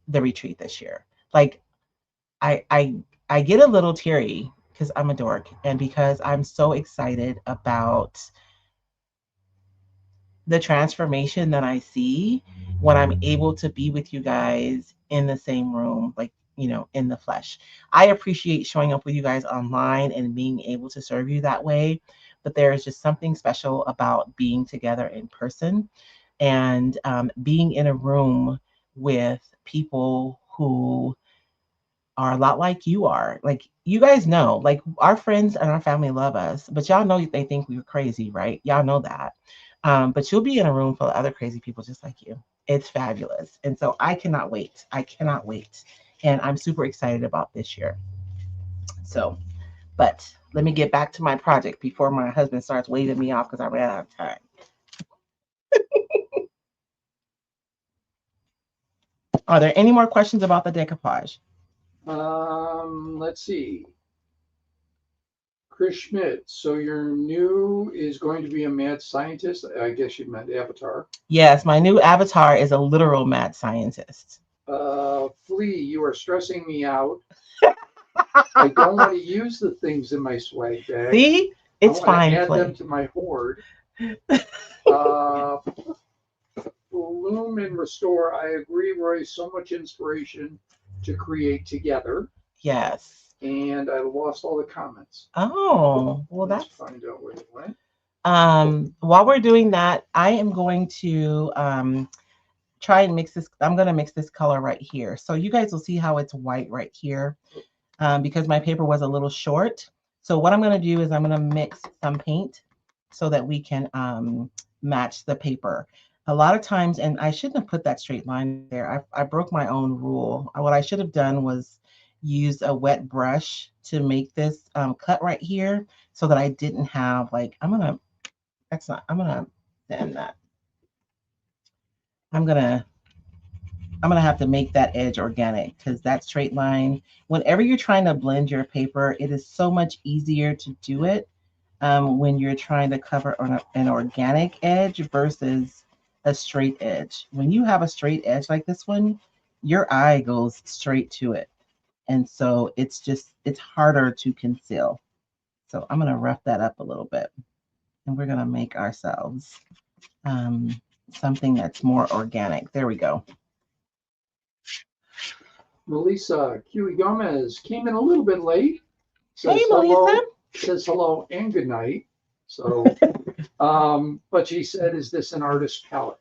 retreat this year. Like I, I, I get a little teary because I'm a dork and because I'm so excited about the transformation that I see when I'm able to be with you guys in the same room, like, in the flesh. I appreciate showing up with you guys online and being able to serve you that way. But there is just something special about being together in person and being in a room with people who are a lot like you are. Like, you guys know, like, our friends and our family love us, but y'all know they think we're crazy, right? Y'all know that. But you'll be in a room full of other crazy people just like you. It's fabulous. And so I cannot wait. I cannot wait. And I'm super excited about this year. So, but let me get back to my project before my husband starts waving me off because I ran out of time. Are there any more questions about the decoupage? Let's see. Chris Schmidt. So your new is going to be a mad scientist. I guess you meant avatar. Yes, my new avatar is a literal mad scientist. Flea, you are stressing me out. I don't want to use the things in my swag bag. See, it's fine. Add them to my hoard. Bloom and restore. I agree, Roy. So much inspiration to create together. Yes. And I lost all the comments. Oh, well, Let's find out where it went. While we're doing that, I am going to try and mix this. I'm going to mix this color right here. So you guys will see how it's white right here because my paper was a little short. So what I'm going to do is I'm going to mix some paint so that we can match the paper. A lot of times, and I shouldn't have put that straight line there. I broke my own rule. What I should have done was use a wet brush to make this cut right here so that I didn't have like, I'm going to send that. I'm gonna have to make that edge organic because that straight line, whenever you're trying to blend your paper, it is so much easier to do it when you're trying to cover an organic edge versus a straight edge. When you have a straight edge like this one, your eye goes straight to it. And so it's harder to conceal. So I'm gonna rough that up a little bit and we're gonna make ourselves something that's more organic. There we go. Melissa Huey Gomez came in a little bit late. Hey, Melissa. Says hello and good night. So, but she said, "Is this an artist palette?"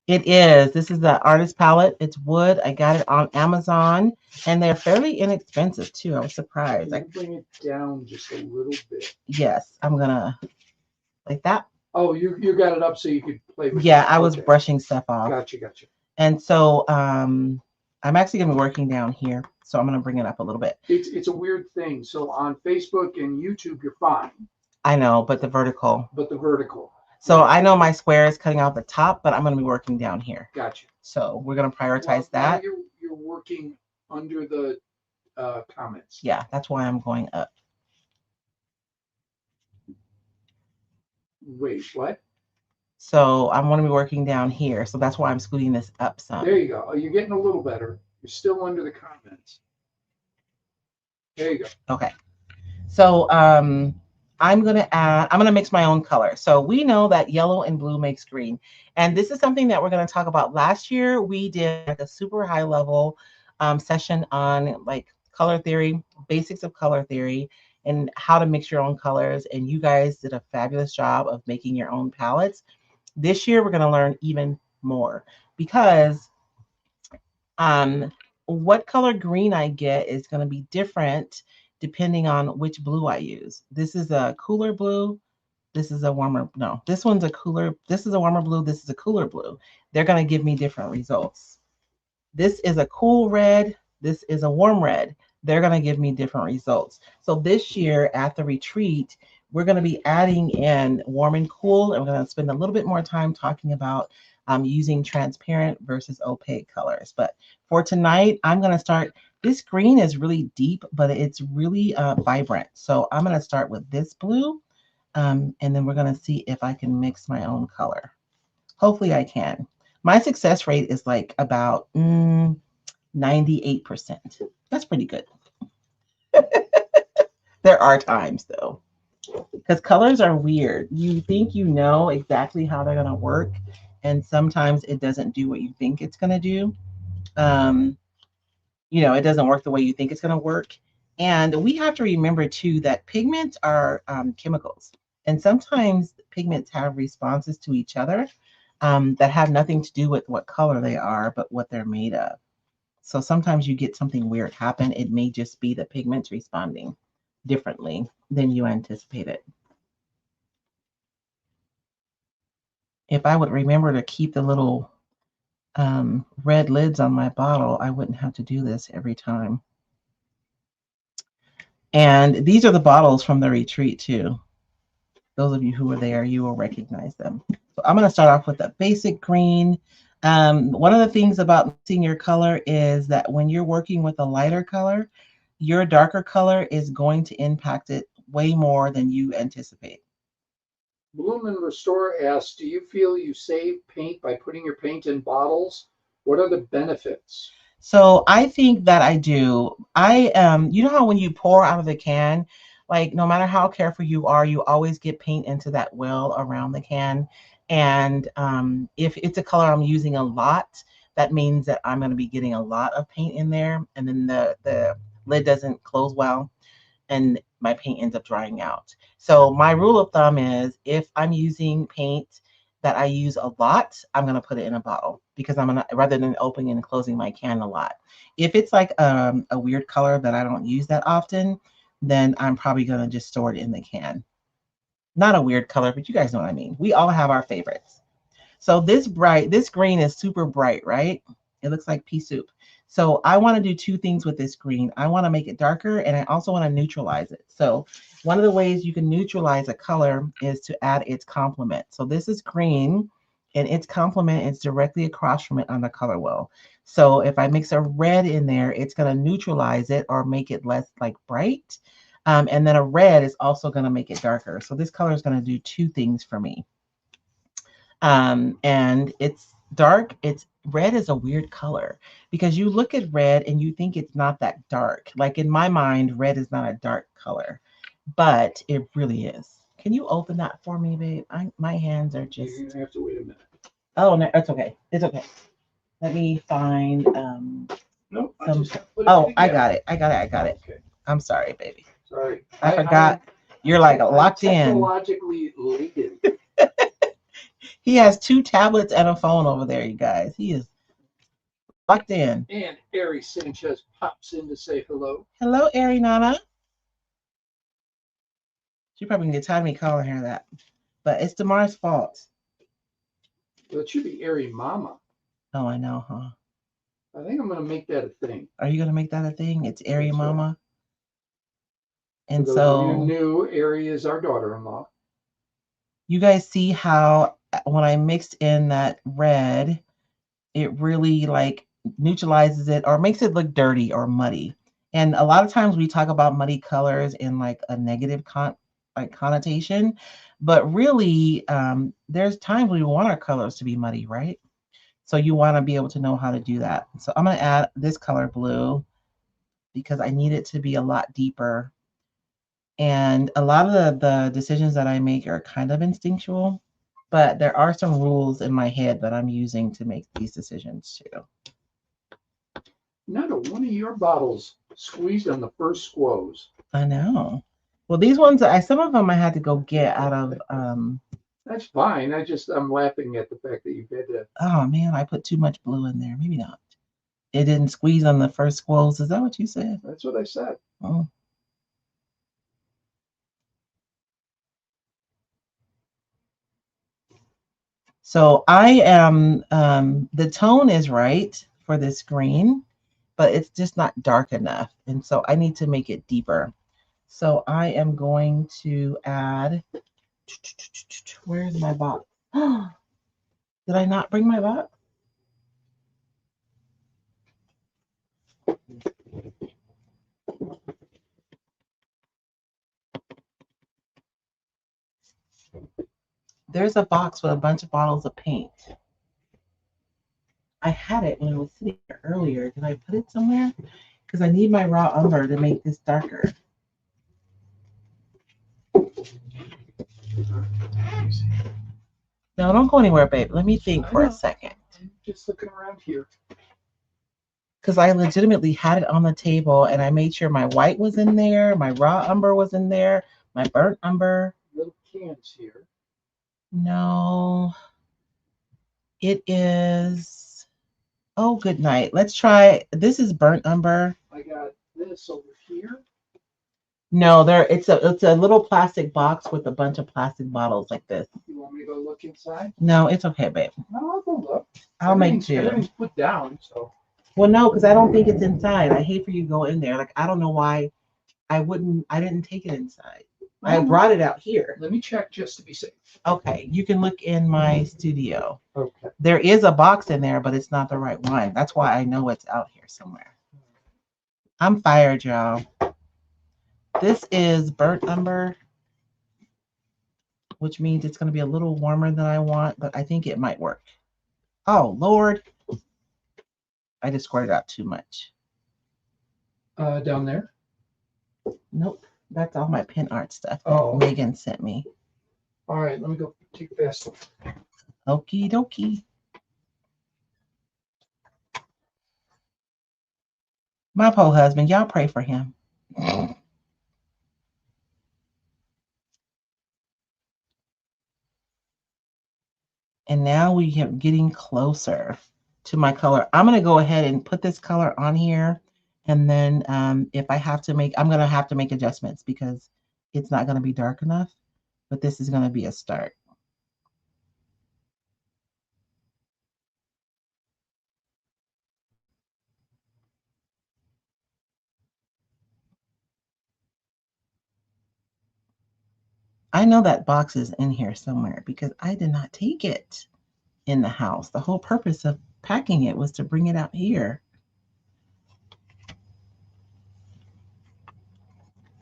It is. This is the artist palette. It's wood. I got it on Amazon, and they're fairly inexpensive too. I was surprised. Can you bring it down just a little bit? Yes, I'm gonna like that. Oh, you got it up so you could play with it. Yeah, I was brushing stuff off. Gotcha. And so I'm actually gonna be working down here. So I'm gonna bring it up a little bit. It's a weird thing. So on Facebook and YouTube, you're fine. I know, but the vertical. So I know my square is cutting out the top, but I'm gonna be working down here. Gotcha. So we're gonna prioritize that. You're working under the comments. Yeah, that's why I'm going up. Wait, what? So I'm going to be working down here. So that's why I'm scooting this up some. There you go. Oh, you're getting a little better. You're still under the comments. There you go. Okay. So I'm going to mix my own color. So we know that yellow and blue makes green. And this is something that we're going to talk about. Last year, we did like a super high level session on like color theory, basics of color theory, and how to mix your own colors. And you guys did a fabulous job of making your own palettes. This year, we're going to learn even more because what color green I get is going to be different depending on which blue I use. This is a cooler blue. This is a warmer, no, this one's a cooler. This is a warmer blue. This is a cooler blue. They're going to give me different results. This is a cool red. This is a warm red. They're going to give me different results. So this year at the retreat, we're going to be adding in warm and cool, and we're going to spend a little bit more time talking about using transparent versus opaque colors. But for tonight, I'm going to start. This green is really deep, but it's really vibrant. So I'm going to start with this blue, and then we're going to see if I can mix my own color. Hopefully I can. My success rate is like about 98%. That's pretty good. There are times though, because colors are weird. You think you know exactly how they're going to work, and sometimes it doesn't do what you think it's going to do. It doesn't work the way you think it's going to work. And we have to remember too that pigments are chemicals, and sometimes pigments have responses to each other that have nothing to do with what color they are, but what they're made of. So sometimes you get something weird happen. It may just be the pigments responding differently than you anticipated. If I would remember to keep the little red lids on my bottle, I wouldn't have to do this every time. And these are the bottles from the retreat too. Those of you who were there, you will recognize them. So I'm going to start off with a basic green. One of the things about mixing your color is that when you're working with a lighter color, your darker color is going to impact it way more than you anticipate. Bloom and Restore asks, do you feel you save paint by putting your paint in bottles? What are the benefits? So I think that I do. You know how when you pour out of the can, like no matter how careful you are, you always get paint into that well around the can. And if it's a color I'm using a lot, that means that I'm going to be getting a lot of paint in there, and then the lid doesn't close well, and my paint ends up drying out. So my rule of thumb is if I'm using paint that I use a lot, I'm going to put it in a bottle because I'm going to, rather than opening and closing my can a lot. If it's like a weird color that I don't use that often, then I'm probably going to just store it in the can. Not a weird color, but you guys know what I mean. We all have our favorites. So this green is super bright, right? It looks like pea soup. So I want to do two things with this green. I want to make it darker, and I also want to neutralize it. So one of the ways you can neutralize a color is to add its complement. So this is green, and its complement is directly across from it on the color wheel. So if I mix a red in there, it's going to neutralize it or make it less like bright. And then a red is also going to make it darker. So this color is going to do two things for me. And it's dark. Red is a weird color because you look at red and you think it's not that dark. Like in my mind, red is not a dark color, but it really is. Can you open that for me, babe? My hands are just. You're gonna have to wait a minute. Oh no, it's okay. It's okay. Let me find Nope. I got it. I got it. Okay. I'm sorry, baby. Sorry. I forgot. You're like locked in. Technologically laden. He has 2 tablets and a phone over there, you guys. He is locked in. And Ari Sanchez pops in to say hello. Hello, Ari Nana. She probably gonna get tired of me calling her that. But it's Damar's fault. Well, it should be Ari Mama. Oh, I know, huh? I think I'm gonna make that a thing. Are you gonna make that a thing? It's Ari That's Mama. Right. And For those so of you new, Ari is our daughter-in-law. You guys see how when I mixed in that red, it really like neutralizes it or makes it look dirty or muddy. And a lot of times we talk about muddy colors in like a negative connotation, but really there's times we want our colors to be muddy, right? So you want to be able to know how to do that. So I'm going to add this color blue because I need it to be a lot deeper. And a lot of the decisions that I make are kind of instinctual, but there are some rules in my head that I'm using to make these decisions too. None of one of your bottles squeezed on the first squoze. I know. Well, these ones, some of them I had to go get out of. That's fine. I'm laughing at the fact that you've had to. Oh man, I put too much blue in there. Maybe not. It didn't squeeze on the first squoze. Is that what you said? That's what I said. Oh. So I am, the tone is right for this green, but it's just not dark enough. And so I need to make it deeper. So I am going to add, where's my box? Did I not bring my box? There's a box with a bunch of bottles of paint. I had it when I was sitting here earlier. Did I put it somewhere? Because I need my raw umber to make this darker. No, don't go anywhere, babe. Let me think for a second. I'm just looking around here. Because I legitimately had it on the table and I made sure my white was in there, my raw umber was in there, my burnt umber. Little cans here. No, it is. Oh, good night. Let's try. This is burnt umber. I got this over here. No, it's a little plastic box with a bunch of plastic bottles like this. You want me to go look inside? No, it's okay, babe. No, I'll go look. I'll make do. Everything's put down, so. Well, no, because I don't think it's inside. I hate for you to go in there. Like I don't know why I didn't take it inside. I brought it out here. Let me check just to be safe. Okay, you can look in my studio. Okay. There is a box in there, but it's not the right one. That's why I know it's out here somewhere. I'm fired, y'all. This is burnt umber, which means it's going to be a little warmer than I want, but I think it might work. Oh, Lord. I just squirted out too much. Down there? Nope. That's all my Pentart stuff Oh. Megan sent me. All right, let me go take this. Okie dokie. My poor husband, y'all pray for him. And now we are getting closer to my color. I'm going to go ahead and put this color on here. And then if I have to I'm going to have to make adjustments because it's not going to be dark enough. But this is going to be a start. I know that box is in here somewhere because I did not take it in the house. The whole purpose of packing it was to bring it out here.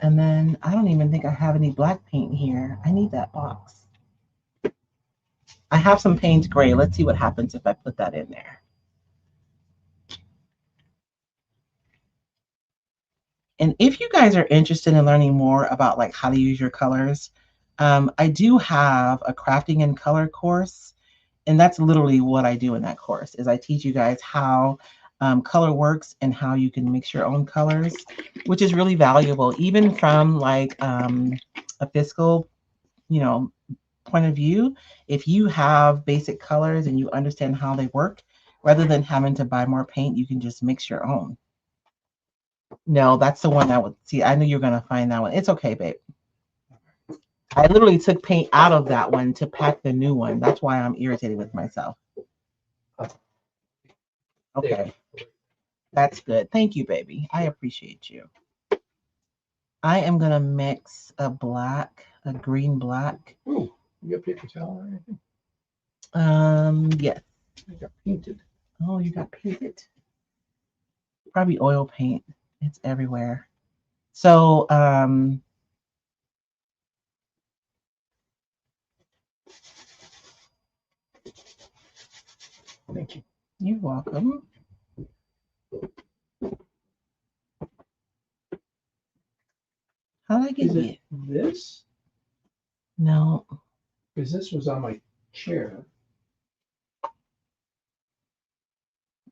And then I don't even think I have any black paint here. I need that box. I have some Payne's Gray. Let's see what happens if I put that in there. And if you guys are interested in learning more about like how to use your colors, I do have a crafting and color course. And that's literally what I do in that course is I teach you guys how color works and how you can mix your own colors, which is really valuable, even from like a fiscal, point of view. If you have basic colors and you understand how they work, rather than having to buy more paint, you can just mix your own. No, that's the one I would see. I knew you were going to find that one. It's okay, babe. I literally took paint out of that one to pack the new one. That's why I'm irritated with myself. Okay. That's good. Thank you, baby. I appreciate you. I am going to mix a green black. Ooh, you got paper towel or anything? Yes. I got painted. Oh, you got painted. Probably oil paint. It's everywhere. So, thank you. You're welcome. How did I get it? This? No. Because this was on my chair.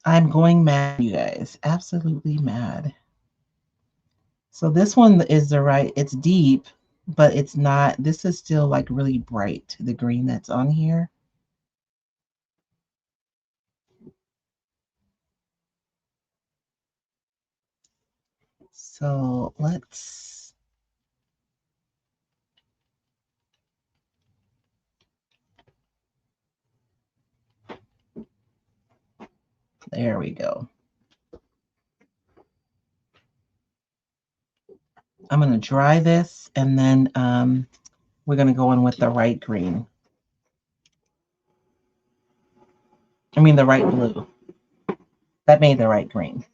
I'm going mad, you guys. Absolutely mad. So this one is it's deep, but it's not, this is still like really bright, the green that's on here. So let's, there we go. I'm going to dry this and then we're going to go in with the right green. I mean the right blue. That made the right green.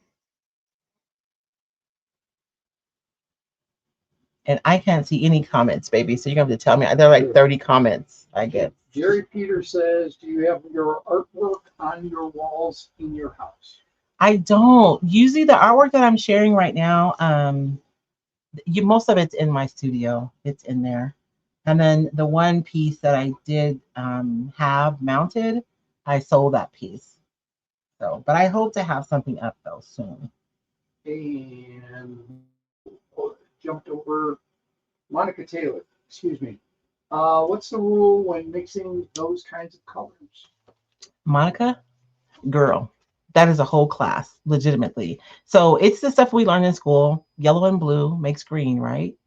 And I can't see any comments, baby. So you're going to have to tell me. There are like 30 comments, I guess. Jerry Peter says, do you have your artwork on your walls in your house? I don't. Usually the artwork that I'm sharing right now, most of it's in my studio. It's in there. And then the one piece that I did have mounted, I sold that piece. So, but I hope to have something up though soon. And jumped over Monica Taylor. Excuse me. What's the rule when mixing those kinds of colors? Monica, girl, that is a whole class, legitimately. So it's the stuff we learned in school. Yellow and blue makes green, right?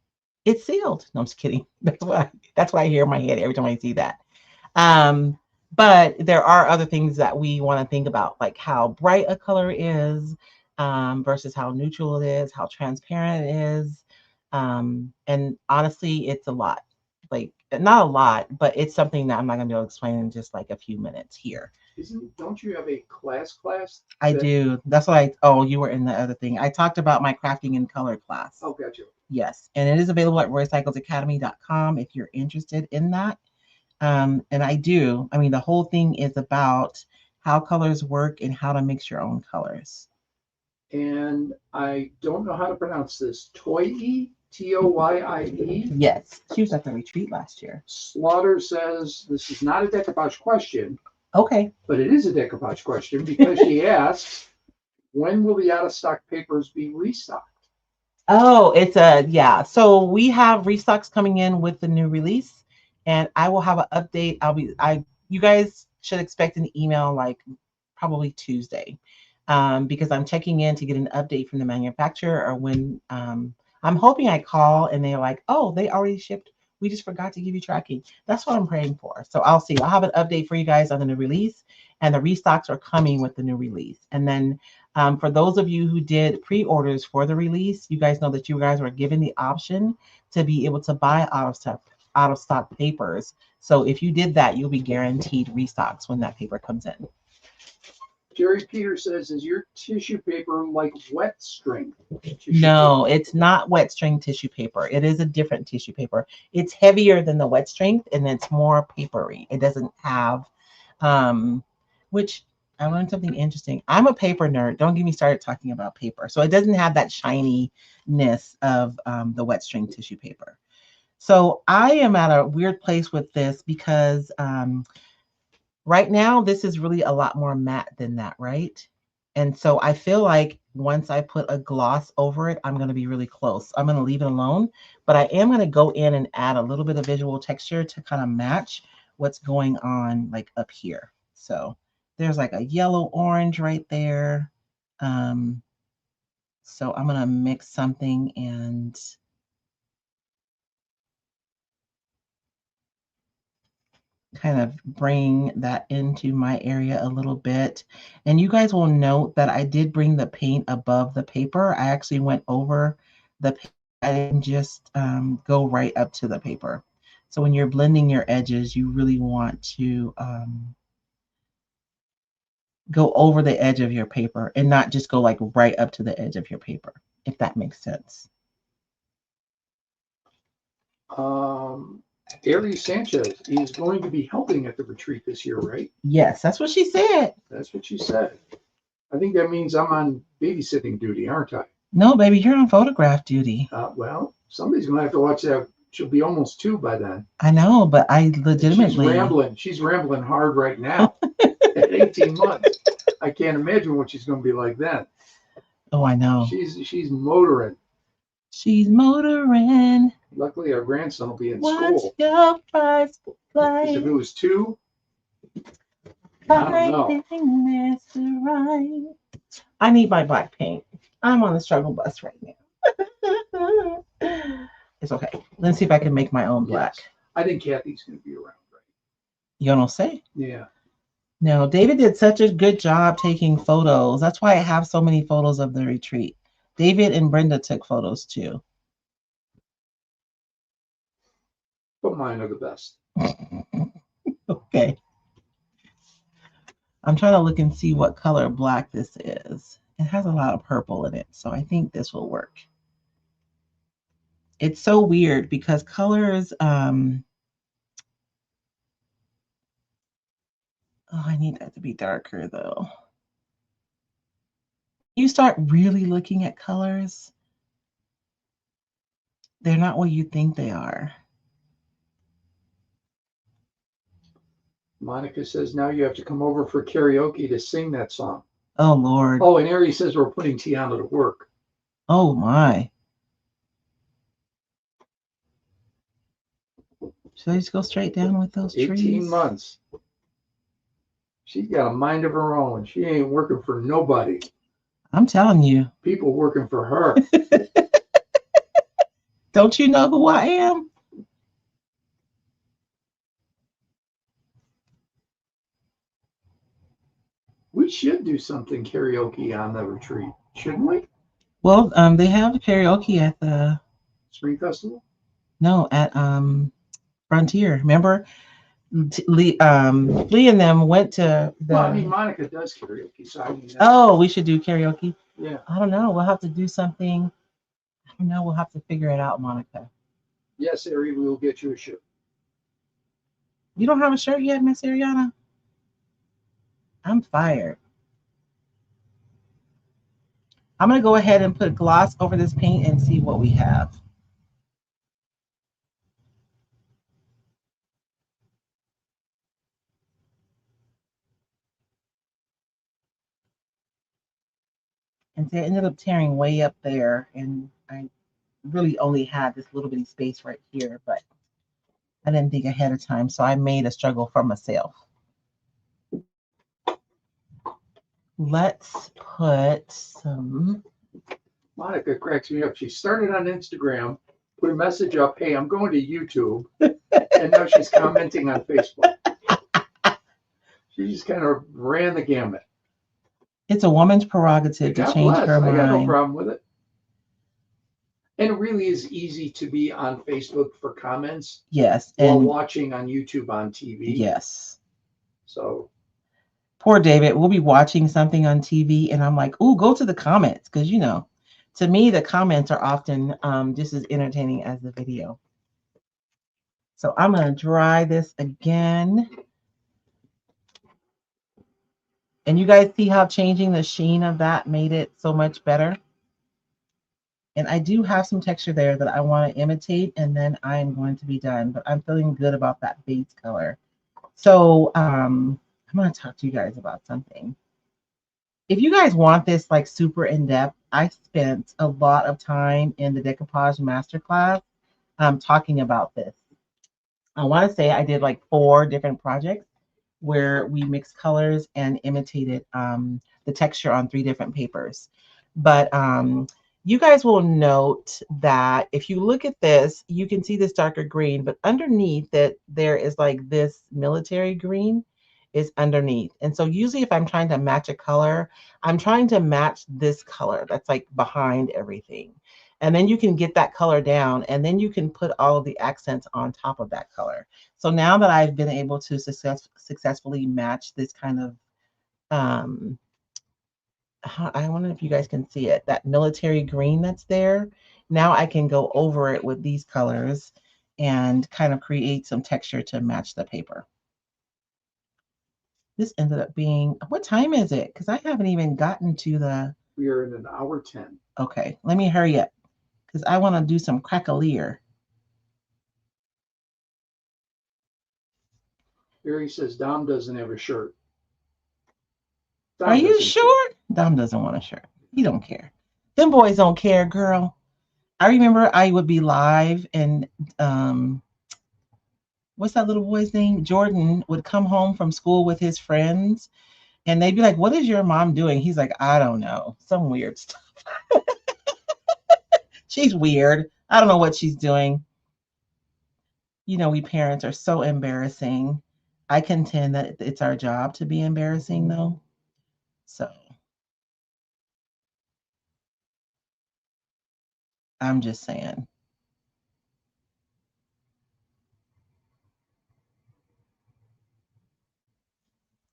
It's sealed. No, I'm just kidding. That's what I hear in my head every time I see that. But there are other things that we want to think about, like how bright a color is versus how neutral it is, how transparent it is. And honestly, it's a lot. Like not a lot, but it's something that I'm not gonna be able to explain in just like a few minutes here. Don't you have a class? I do. That's what oh, you were in the other thing. I talked about my crafting in color class. Oh, gotcha. Yes. And it is available at roycycledacademy.com if you're interested in that. And I do. I mean, the whole thing is about how colors work and how to mix your own colors. And I don't know how to pronounce this. Toye, Toye. Yes. She was at the retreat last year. Slaughter says this is not a decoupage question. Okay. But it is a decoupage question because she asks, when will the out of stock papers be restocked? Oh, yeah. So we have restocks coming in with the new release, and I will have an update. You guys should expect an email like probably Tuesday, because I'm checking in to get an update from the manufacturer, or when I'm hoping I call and they're like, oh, they already shipped. We just forgot to give you tracking. That's what I'm praying for. So I'll see. I'll have an update for you guys on the new release, and the restocks are coming with the new release. And then for those of you who did pre-orders for the release, you guys know that you guys were given the option to be able to buy out of stock papers. So if you did that, you'll be guaranteed restocks when that paper comes in. Jerry Peter says, is your tissue paper like wet string? No, it's not wet string tissue paper. It is a different tissue paper. It's heavier than the wet string and it's more papery. It doesn't have, which I learned something interesting. I'm a paper nerd. Don't get me started talking about paper. So it doesn't have that shininess of the wet string tissue paper. So I am at a weird place with this because right now, this is really a lot more matte than that, right? And so I feel like once I put a gloss over it, I'm going to be really close. I'm going to leave it alone, but I am going to go in and add a little bit of visual texture to kind of match what's going on like up here. So there's like a yellow orange right there. So I'm going to mix something and kind of bring that into my area a little bit. And you guys will note that I did bring the paint above the paper. I actually went over the paper. I didn't just go right up to the paper. So when you're blending your edges, you really want to go over the edge of your paper and not just go like right up to the edge of your paper, if that makes sense. Ari Sanchez is going to be helping at the retreat this year, right? Yes, that's what she said. That's what she said. I think that means I'm on babysitting duty, aren't I? No, baby, you're on photograph duty. Well, somebody's going to have to watch that. She'll be almost 2 by then. I know, but I legitimately... She's rambling hard right now at 18 months. I can't imagine what she's going to be like then. Oh, I know. She's motoring. She's motoring. Luckily, our grandson will be in What's school. Your first flight? If it was 2, I don't know. Right. I need my black paint. I'm on the struggle bus right now. It's okay. Let's see if I can make my own black. Yes. I think Kathy's going to be around, right? You don't say? Yeah. No, David did such a good job taking photos. That's why I have so many photos of the retreat. David and Brenda took photos too. But mine are the best. Okay. I'm trying to look and see what color black this is. It has a lot of purple in it, so I think this will work. It's so weird because colors, oh, I need that to be darker though. You start really looking at colors, they're not what you think they are. Monica says, now you have to come over for karaoke to sing that song. Oh, Lord. Oh, and Ari says we're putting Tiana to work. Oh, my. Should I just go straight down with those 18 trees? 18 months. She's got a mind of her own. She ain't working for nobody. I'm telling you. People working for her. Don't you know who I am? We should do something karaoke on the retreat, shouldn't we? Well, they have karaoke at the Spring Festival? No, at Frontier. Remember, Lee and them went to the. Well, I mean, Monica does karaoke, so I mean. Oh, we should do karaoke. Yeah. I don't know. We'll have to do something. I don't know. We'll have to figure it out, Monica. Yes, Ari, we will get you a shirt. You don't have a shirt yet, Miss Ariana? I'm fired. I'm going to go ahead and put gloss over this paint and see what we have. And so it ended up tearing way up there, and I really only had this little bitty space right here, but I didn't think ahead of time, so I made a struggle for myself. Let's put some. Monica cracks me up. She started on Instagram, put a message up, hey, I'm going to YouTube, and now she's commenting on Facebook. She just kind of ran the gamut. It's a woman's prerogative to change her mind. I got no problem with it. And it really is easy to be on Facebook for comments. Yes. While watching on YouTube on TV. Yes. So. Poor David. We'll be watching something on TV, and I'm like, ooh, go to the comments. Because, to me, the comments are often just as entertaining as the video. So I'm going to dry this again. And you guys see how changing the sheen of that made it so much better? And I do have some texture there that I want to imitate, and then I'm going to be done. But I'm feeling good about that base color. So I'm going to talk to you guys about something. If you guys want this like super in-depth, I spent a lot of time in the Decoupage Masterclass talking about this. I want to say I did like 4 different projects where we mixed colors and imitated the texture on 3 different papers. But you guys will note that if you look at this, you can see this darker green, but underneath it, there is like this military green is underneath. And so usually if I'm trying to match a color, I'm trying to match this color that's like behind everything. And then you can get that color down, and then you can put all of the accents on top of that color. So now that I've been able to successfully match this kind of, I wonder if you guys can see it, that military green that's there. Now I can go over it with these colors and kind of create some texture to match the paper. This ended up being, what time is it? Because I haven't even gotten to the. We are in an hour 10. Okay, let me hurry up because I want to do some crackle. Barry says Dom doesn't have a shirt. Are you sure? Dom doesn't want a shirt. He don't care. Them boys don't care, girl. I remember I would be live and what's that little boy's name? Jordan would come home from school with his friends and they'd be like, what is your mom doing? He's like, I don't know. Some weird stuff. She's weird. I don't know what she's doing. We parents are so embarrassing. I contend that it's our job to be embarrassing though. So I'm just saying.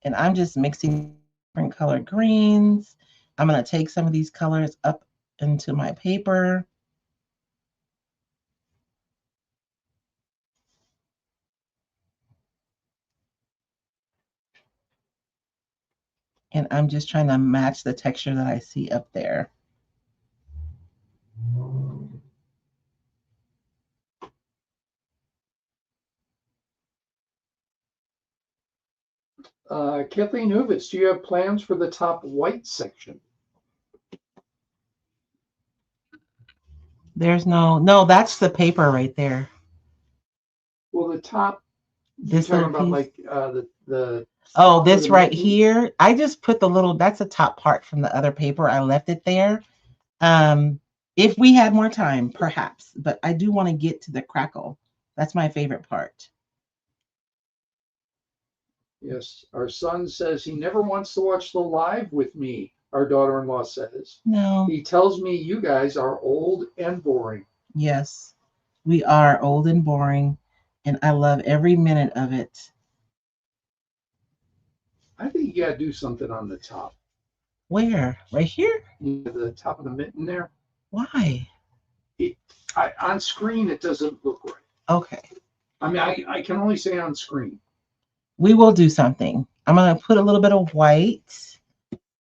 And I'm just mixing different color greens. I'm going to take some of these colors up into my paper. And I'm just trying to match the texture that I see up there. Kathleen Huvitz, do you have plans for the top white section? There's no, that's the paper right there. Well, the top, this you're talking about like the oh, this right here. I just put the little, that's the top part from the other paper. I left it there. If we had more time, perhaps, but I do want to get to the crackle. That's my favorite part. Yes, our son says he never wants to watch the live with me, our daughter-in-law says. No. He tells me you guys are old and boring. Yes, we are old and boring, and I love every minute of it. I think you gotta do something on the top. Where? Right here? Yeah, the top of the mitten there. Why? It, on screen, it doesn't look right. Okay. I mean, I can only say on screen. We will do something. I'm gonna put a little bit of white.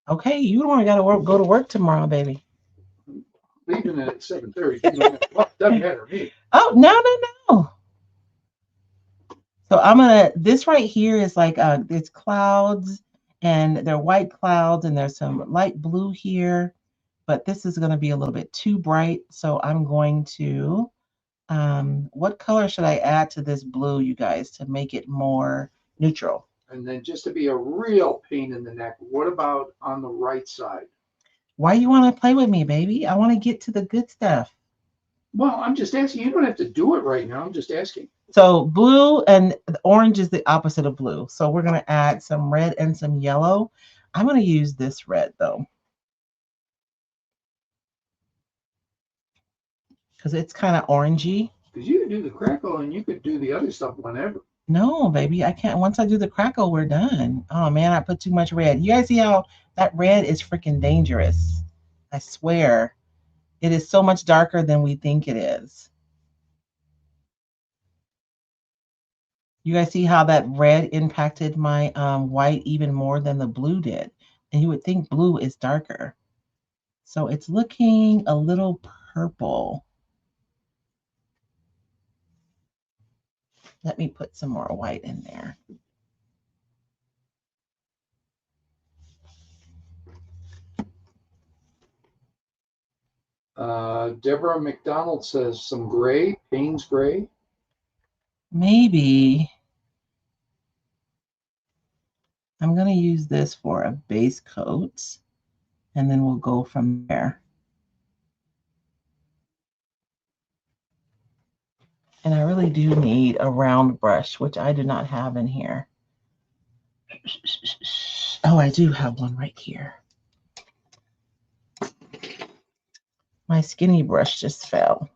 Okay, you don't want to go to work tomorrow, baby. Leaving at 7:30. Well, doesn't matter to me. Oh no. So I'm gonna. This right here is like it's clouds, and they're white clouds, and there's some light blue here, but this is gonna be a little bit too bright. So I'm going to. What color should I add to this blue, you guys, to make it more neutral? And then just to be a real pain in the neck, what about on the right side? Why you want to play with me, baby? I want to get to the good stuff. Well, I'm just asking. You don't have to do it right now. I'm just asking. So blue and orange is the opposite of blue. So we're going to add some red and some yellow. I'm going to use this red though, because it's kind of orangey. Because you could do the crackle and you could do the other stuff whenever. No, baby, I can't. Once I do the crackle, we're done. Oh man, I put too much red. You guys see how that red is freaking dangerous? I swear. It is so much darker than we think it is. You guys see how that red impacted my white even more than the blue did? And you would think blue is darker. So it's looking a little purple. Let me put some more white in there. Deborah McDonald says some gray, Payne's gray. Maybe I'm going to use this for a base coat, and then we'll go from there. And I really do need a round brush, which I do not have in here. Oh, I do have one right here. My skinny brush just fell.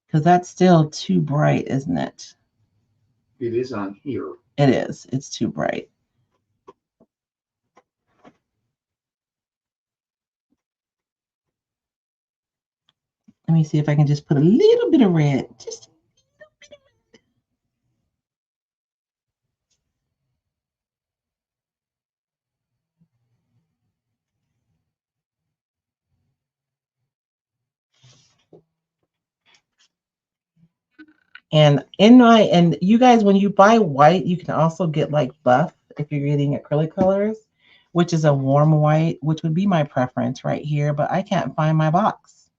Because that's still too bright, isn't it? It is on here. It is. It's too bright. Let me see if I can just put a little bit of red. Just a little bit of red. And you guys, when you buy white, you can also get like buff if you're getting acrylic colors, which is a warm white, which would be my preference right here, but I can't find my box.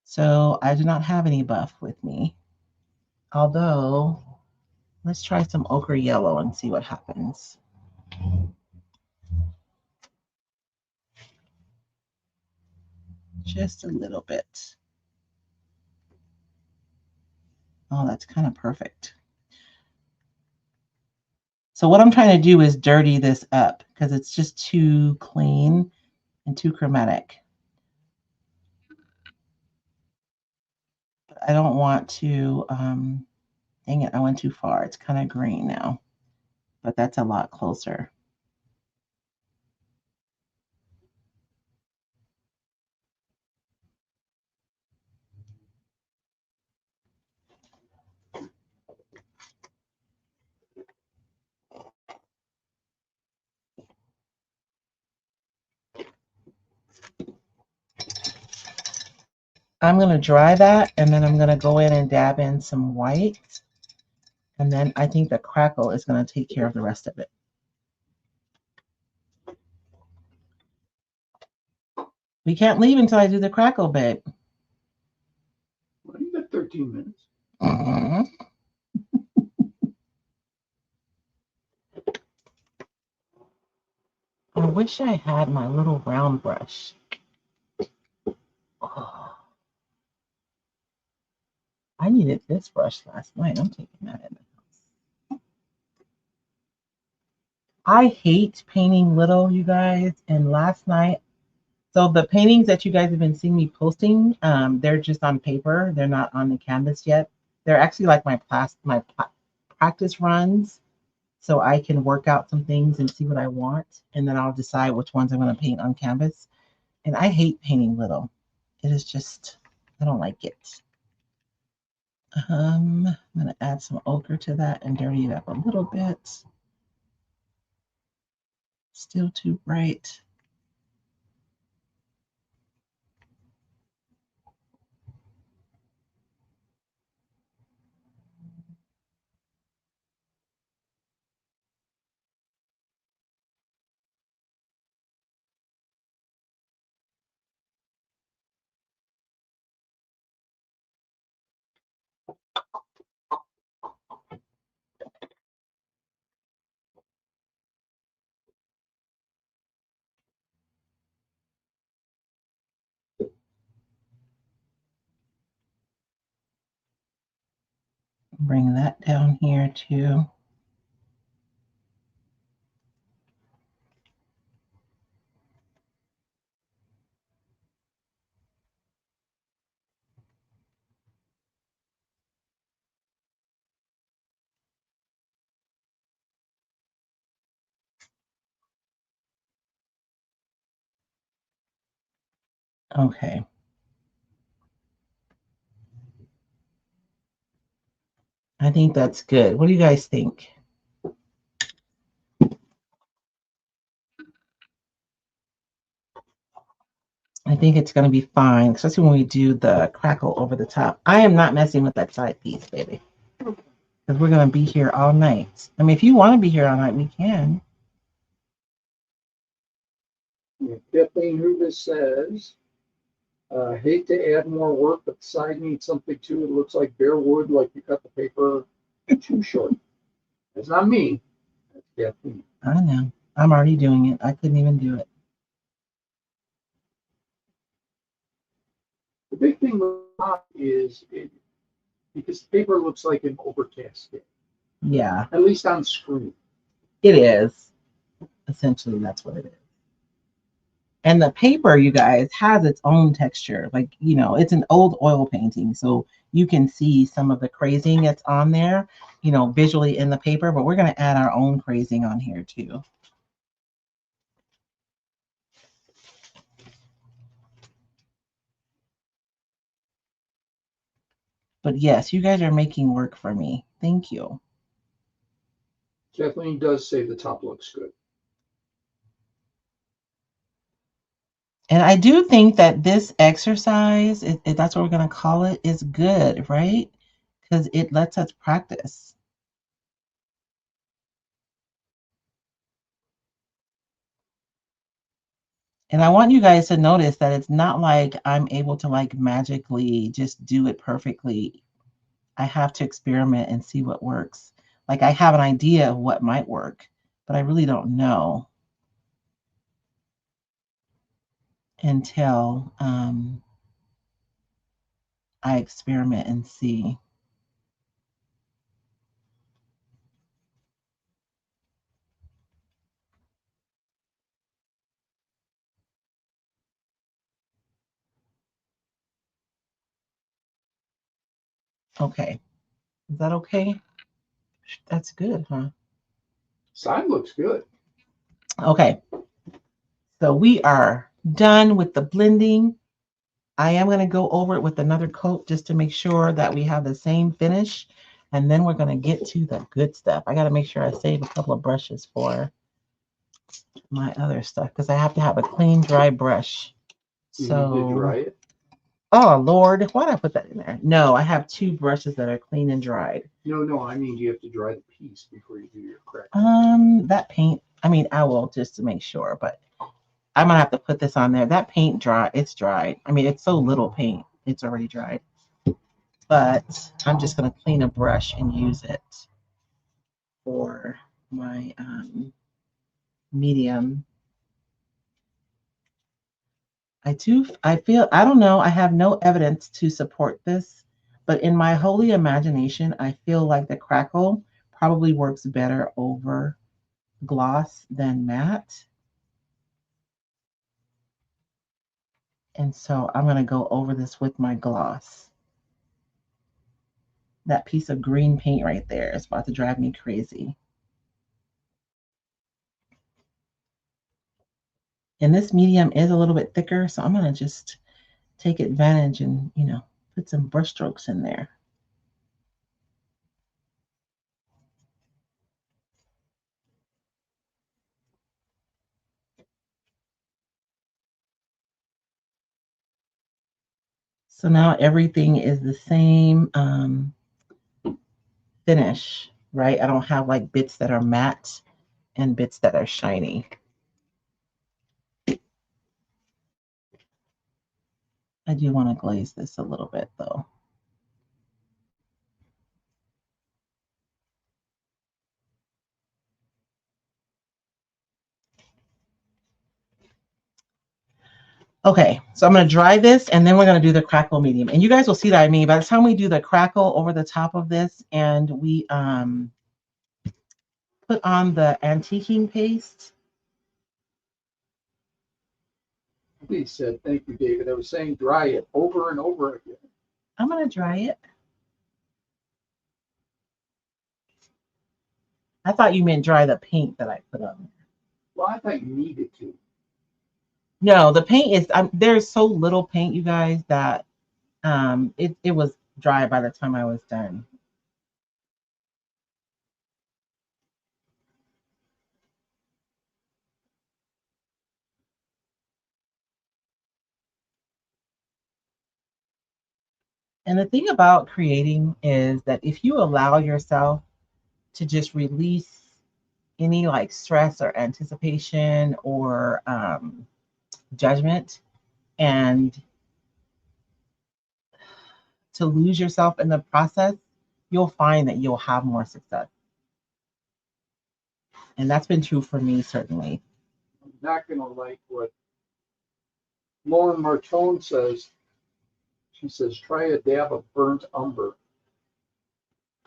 So I do not have any buff with me. Although, let's try some ochre yellow and see what happens. Just a little bit. Oh, that's kind of perfect. So what I'm trying to do is dirty this up because it's just too clean and too chromatic. But I don't want to, dang it, I went too far. It's kind of green now, but that's a lot closer. I'm going to dry that, and then I'm going to go in and dab in some white. And then I think the crackle is going to take care of the rest of it. We can't leave until I do the crackle, babe. Well, you got 13 minutes. I wish I had my little round brush. Oh, I needed this brush last night. I'm taking that in the house. I hate painting little, you guys. And last night, so the paintings that you guys have been seeing me posting, they're just on paper. They're not on the canvas yet. They're actually like practice runs, so I can work out some things and see what I want, and then I'll decide which ones I'm going to paint on canvas. And I hate painting little. It is just, I don't like it. I'm going to add some ochre to that and dirty it up a little bit. Still too bright. Bring that down here too. Okay. I think that's good. What do you guys think? I think it's going to be fine, especially when we do the crackle over the top. I am not messing with that side piece, baby, because we're going to be here all night. I mean, if you want to be here all night, we can. Kathleen Rubis says, hate to add more work, but the side needs something too. It looks like bare wood, like you cut the paper too short. That's not me. That's Kathleen. I know. I'm already doing it. I couldn't even do it. The big thing with that is because the paper looks like an overcast day. Yeah. At least on screen. It is. Essentially, that's what it is. And the paper, you guys, has its own texture. Like, you know, it's an old oil painting. So you can see some of the crazing that's on there, you know, visually in the paper. But we're going to add our own crazing on here, too. But yes, you guys are making work for me. Thank you. Kathleen does say the top looks good. And I do think that this exercise, if that's what we're going to call it, is good, right? Because it lets us practice. And I want you guys to notice that it's not like I'm able to like magically just do it perfectly. I have to experiment and see what works. Like I have an idea of what might work, but I really don't know until I experiment and see. Okay. Is that okay? That's good, huh? Side looks good. Okay. So we are done with the blending. I am going to go over it with another coat just to make sure that we have the same finish. And then we're going to get to the good stuff. I got to make sure I save a couple of brushes for my other stuff because I have to have a clean, dry brush. You need to dry it? Oh, Lord. Why did I put that in there? No, I have two brushes that are clean and dried. No, I mean, you have to dry the piece before you do your crack. That paint, I mean, I will just to make sure, but I'm gonna have to put this on there. That paint dry, it's dried. I mean, it's so little paint, it's already dried. But I'm just gonna clean a brush and use it for my medium. I feel, I don't know, I have no evidence to support this, but in my holy imagination, I feel like the crackle probably works better over gloss than matte. And so I'm going to go over this with my gloss. That piece of green paint right there is about to drive me crazy. And this medium is a little bit thicker, so I'm going to just take advantage and, put some brush strokes in there. So now everything is the same finish, right? I don't have like bits that are matte and bits that are shiny. I do want to glaze this a little bit though. Okay, so I'm going to dry this and then we're going to do the crackle medium. And you guys will see that I mean, by the time we do the crackle over the top of this and we put on the antiquing paste. Please said, thank you, David. I was saying dry it over and over again. I'm going to dry it. I thought you meant dry the paint that I put on. Well, I thought you needed to. No, the paint is, there's so little paint, you guys, that it was dry by the time I was done. And the thing about creating is that if you allow yourself to just release any like stress or anticipation or judgment and to lose yourself in the process, you'll find that you'll have more success. And that's been true for me, certainly. I'm not going to like what Lauren Martone says. She says, try a dab of burnt umber.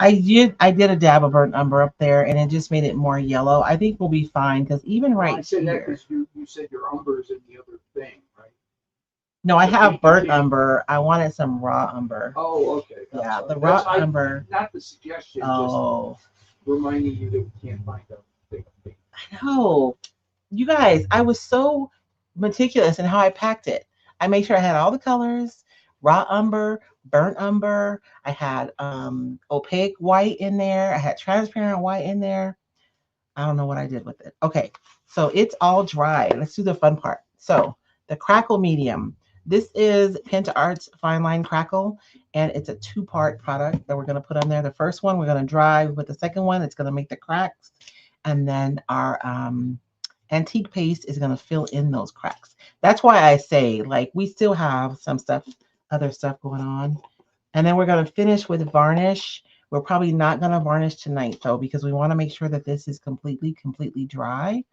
I did a dab of burnt umber up there and it just made it more yellow. I think we'll be fine because even right I said here. that because you said your umber is in the other thing, right? No, I have burnt umber. I wanted some raw umber. Oh, okay. Yeah, the raw umber. Not the suggestion, just reminding you that we can't find a big thing. I know. You guys, I was so meticulous in how I packed it. I made sure I had all the colors, raw umber, burnt umber. I had opaque white in there. I had transparent white in there. I don't know what I did with it. Okay, so it's all dry. Let's do the fun part. So the crackle medium. This is Pentart's Fineline Crackle, and it's a two-part product that we're going to put on there. The first one we're going to dry with the second one. It's going to make the cracks, and then our antique paste is going to fill in those cracks. That's why I say, like, we still have some stuff, other stuff going on. And then we're going to finish with varnish. We're probably not going to varnish tonight, though, because we want to make sure that this is completely dry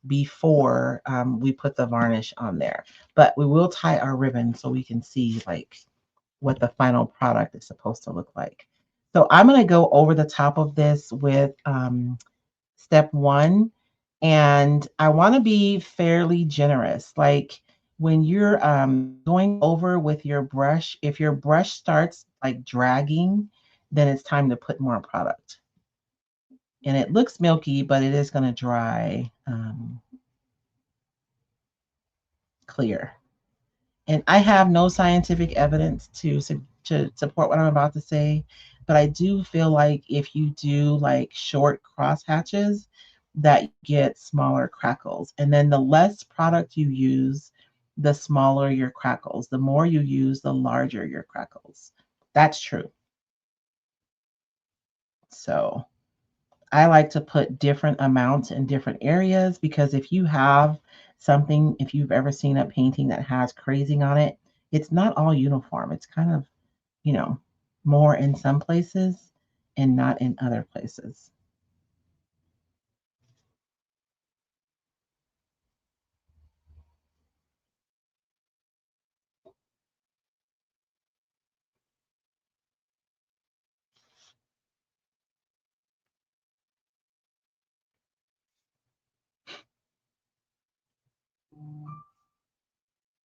before we put the varnish on there. But we will tie our ribbon so we can see, like, what the final product is supposed to look like. So I'm going to go over the top of this with step one. And I want to be fairly generous. Like when you're going over with your brush, if your brush starts like dragging, then it's time to put more product. And it looks milky, but it is going to dry clear. And I have no scientific evidence to support what I'm about to say, but I do feel like if you do like short cross hatches, that you get smaller crackles. And then the less product you use, the smaller your crackles. The more you use, the larger your crackles. That's true. So I like to put different amounts in different areas because if you have something, if you've ever seen a painting that has crazing on it, it's not all uniform. It's kind of, more in some places and not in other places.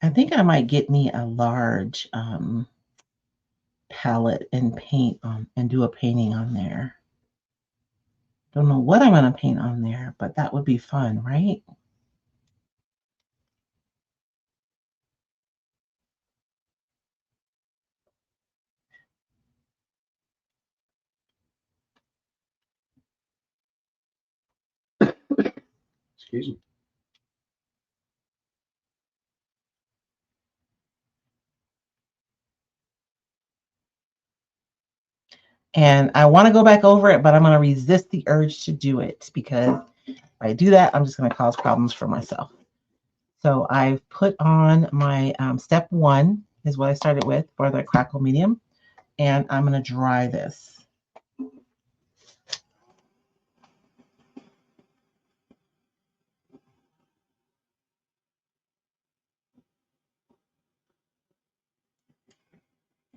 I think I might get me a large palette and paint on and do a painting on there. Don't know what I'm going to paint on there, but that would be fun, right? Excuse me. And I want to go back over it, but I'm going to resist the urge to do it because if I do that, I'm just going to cause problems for myself. So I've put on my step 1 is what I started with for the Crackle medium. And I'm going to dry this.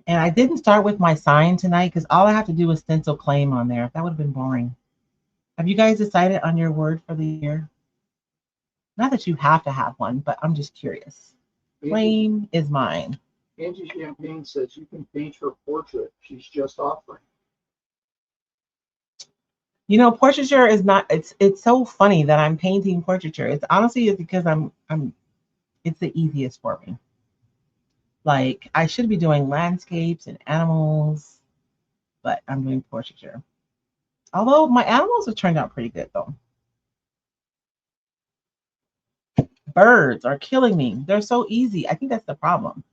And I didn't start with my sign tonight because all I have to do is stencil claim on there. That would have been boring. Have you guys decided on your word for the year? Not that you have to have one, but I'm just curious. Claim is mine. Angie Champagne says you can paint her portrait. She's just offering. You know, portraiture is not. It's so funny that I'm painting portraiture. It's honestly because I'm. It's the easiest for me. Like I should be doing landscapes and animals, but I'm doing portraiture. Although my animals have turned out pretty good though. Birds are killing me. They're so easy. I think that's the problem.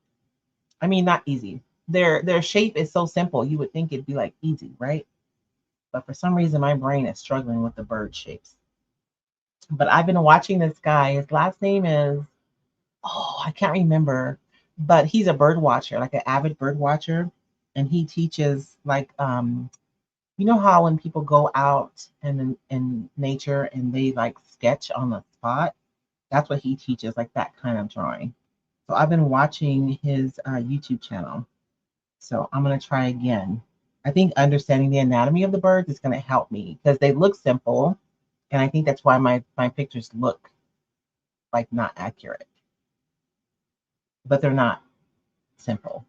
I mean, not easy. Their shape is so simple. You would think it'd be like easy, right? But for some reason, my brain is struggling with the bird shapes. But I've been watching this guy. His last name is, oh, I can't remember, but he's a bird watcher, like an avid bird watcher, and he teaches like you know how when people go out in nature and they like sketch on the spot, that's what he teaches, like that kind of drawing. So I've been watching his YouTube channel. So I'm gonna try again. I think understanding the anatomy of the birds is gonna help me because they look simple, and I think that's why my pictures look like not accurate, but they're not simple.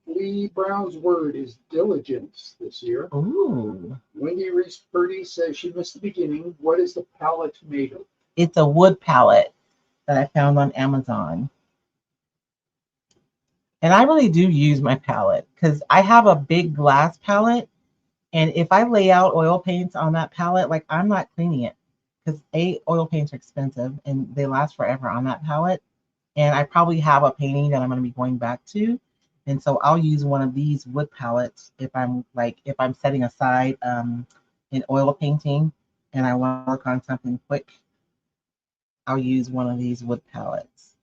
Lee Brown's word is diligence this year. Ooh. Wendy Reese Purdy says she missed the beginning. What is the palette made of? It's a wood palette that I found on Amazon. And I really do use my palette because I have a big glass palette. And if I lay out oil paints on that palette, like I'm not cleaning it because oil paints are expensive and they last forever on that palette. And I probably have a painting that I'm going to be going back to. And so I'll use one of these wood palettes if I'm setting aside an oil painting and I want to work on something quick. I'll use one of these wood palettes.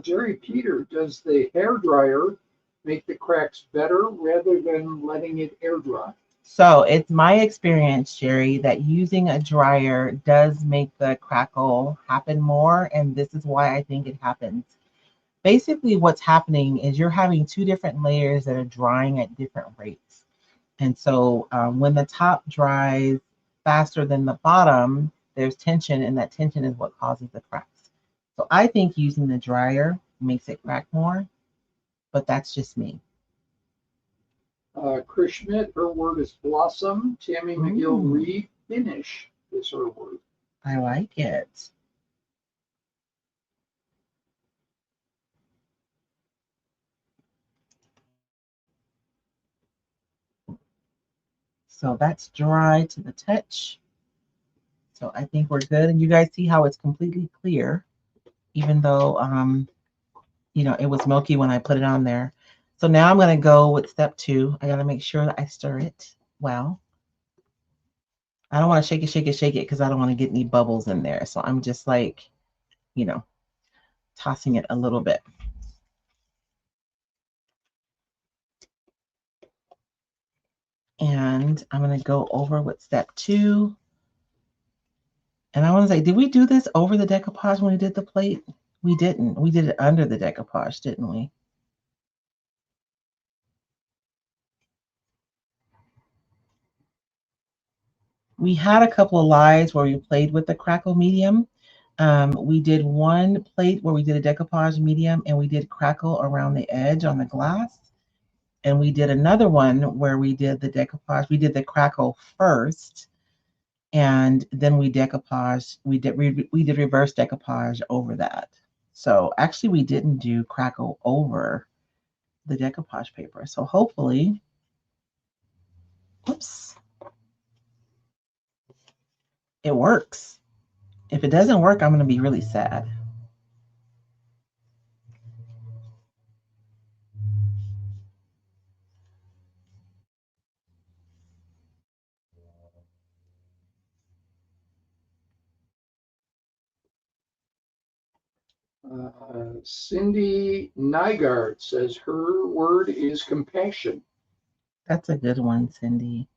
Jerry Peter, does the hair dryer make the cracks better rather than letting it air dry? So it's my experience, Jerry, that using a dryer does make the crackle happen more. And this is why I think it happens. Basically, what's happening is you're having two different layers that are drying at different rates. And so when the top dries faster than the bottom, there's tension, and that tension is what causes the cracks. So I think using the dryer makes it crack more, but that's just me. Chris Schmidt, her word is blossom. Tammy McGill Ooh. Reed, finish is her word. I like it. So that's dry to the touch. So I think we're good. And you guys see how it's completely clear, even though, it was milky when I put it on there. So now I'm going to go with step 2. I got to make sure that I stir it well. I don't want to shake it because I don't want to get any bubbles in there. So I'm just like, tossing it a little bit. And I'm going to go over with step 2. And I want to say, did we do this over the decoupage when we did the plate? We didn't. We did it under the decoupage, didn't we? We had a couple of lives where we played with the Crackle medium. We did one plate where we did a decoupage medium and we did crackle around the edge on the glass. And we did another one where we did the decoupage. We did the crackle first, and then we decoupaged. We did reverse decoupage over that. So actually, we didn't do crackle over the decoupage paper. So hopefully, oops, it works. If it doesn't work, I'm going to be really sad. Cindy Nygaard says her word is compassion. That's a good one, Cindy.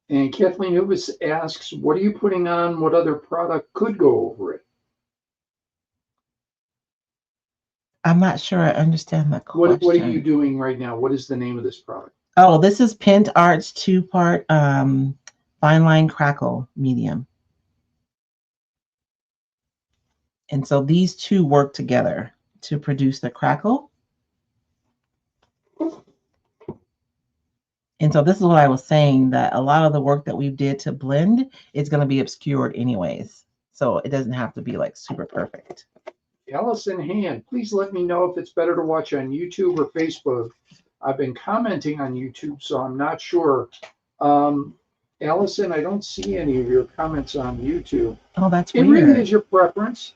And Kathleen Ubis asks, what are you putting on? What other product could go over it? I'm not sure I understand the question. What are you doing right now? What is the name of this product? Oh, this is Pentart's 2-part Fineline Crackle medium. And so these two work together to produce the crackle. And so this is what I was saying, that a lot of the work that we did to blend is going to be obscured anyways. So it doesn't have to be like super perfect. Allison Hand, please let me know if it's better to watch on YouTube or Facebook. I've been commenting on YouTube, so I'm not sure. Allison, I don't see any of your comments on YouTube. Oh, that's weird. It really is your preference.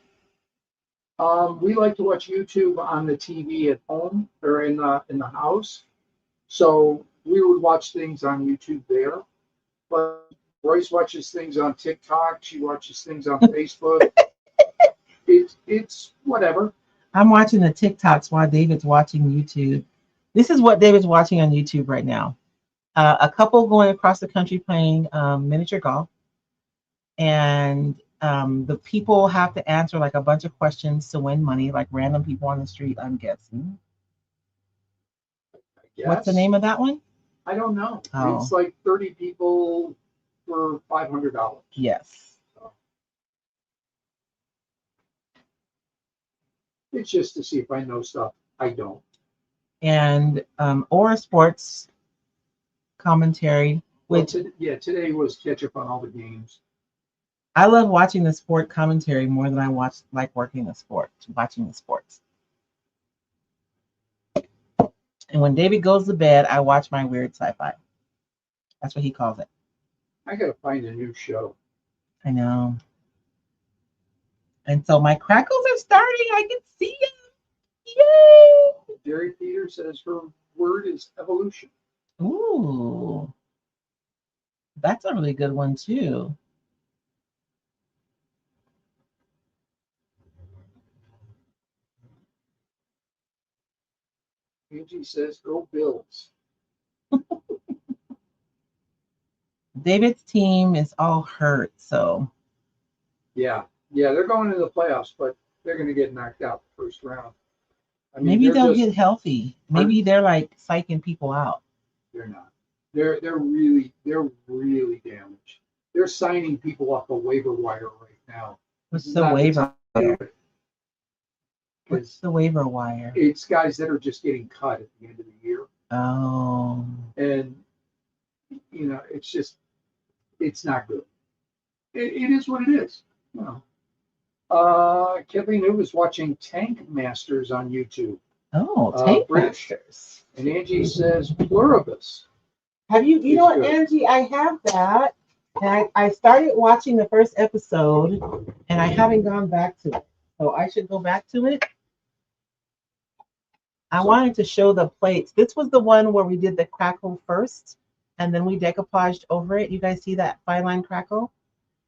We like to watch YouTube on the TV at home or in the house. So we would watch things on YouTube there. But Royce watches things on TikTok. She watches things on Facebook. It's whatever. I'm watching the TikToks while David's watching YouTube. This is what David's watching on YouTube right now. A couple going across the country playing miniature golf. And the people have to answer like a bunch of questions to win money, like random people on the street, I'm guessing. What's the name of that one? I don't know. Oh. It's like 30 people for $500. Yes. So it's just to see if I know stuff I don't. And Aura Sports commentary. Which today was catch up on all the games. I love watching the sport commentary more than I like watching the sports. And when David goes to bed, I watch my weird sci-fi. That's what he calls it. I gotta find a new show. I know. And so my crackles are starting. I can see them. Yay! Jerry Peter says her word is evolution. Ooh. That's a really good one too. Angie says go Bills. David's team is all hurt, so. Yeah, they're going into the playoffs, but they're going to get knocked out the first round. I mean, maybe they'll get healthy. Maybe they're like psyching people out. They're not. They're really damaged. They're signing people off the waiver wire right now. What's the waiver wire? What's the waiver wire? It's guys that are just getting cut at the end of the year. Oh. And it's not good. It is what it is. Kathleen New was watching Tank Masters on YouTube. Oh, Tank Masters. And Angie says Pluribus. Have you know what, Angie? I have that. And I started watching the first episode and I haven't gone back to it. So I should go back to it. I wanted to show the plates. This was the one where we did the crackle first and then we decoupaged over it. You guys see that fine line crackle?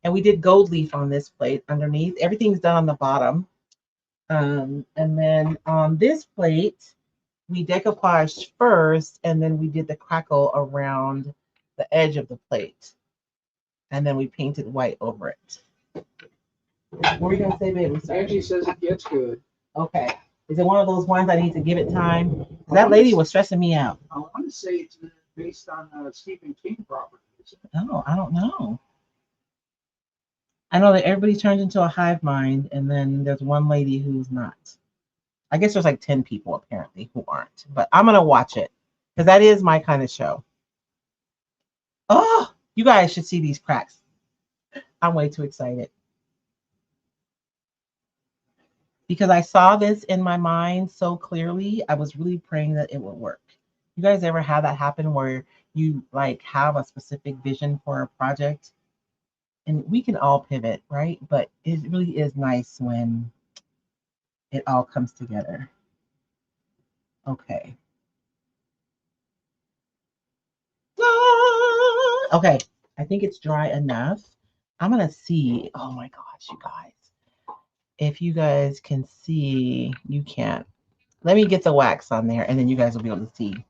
And we did gold leaf on this plate underneath. Everything's done on the bottom. And then on this plate, we decoupaged first, and then we did the crackle around the edge of the plate. And then we painted white over it. What were you going to say, baby? Angie says it gets good. Okay. Is it one of those ones I need to give it time? That lady was stressing me out. I want to say it's based on Stephen King property. Oh, I don't know. I know that everybody turns into a hive mind, and then there's one lady who's not. I guess there's like 10 people apparently who aren't. But I'm gonna watch it because that is my kind of show. Oh, you guys should see these cracks. I'm way too excited. Because I saw this in my mind so clearly, I was really praying that it would work. You guys ever have that happen where you like have a specific vision for a project? And we can all pivot, right? But it really is nice when it all comes together. Okay. Okay, I think it's dry enough. I'm gonna see. Oh my gosh, you guys. If you guys can see, you can't. Let me get the wax on there, and then you guys will be able to see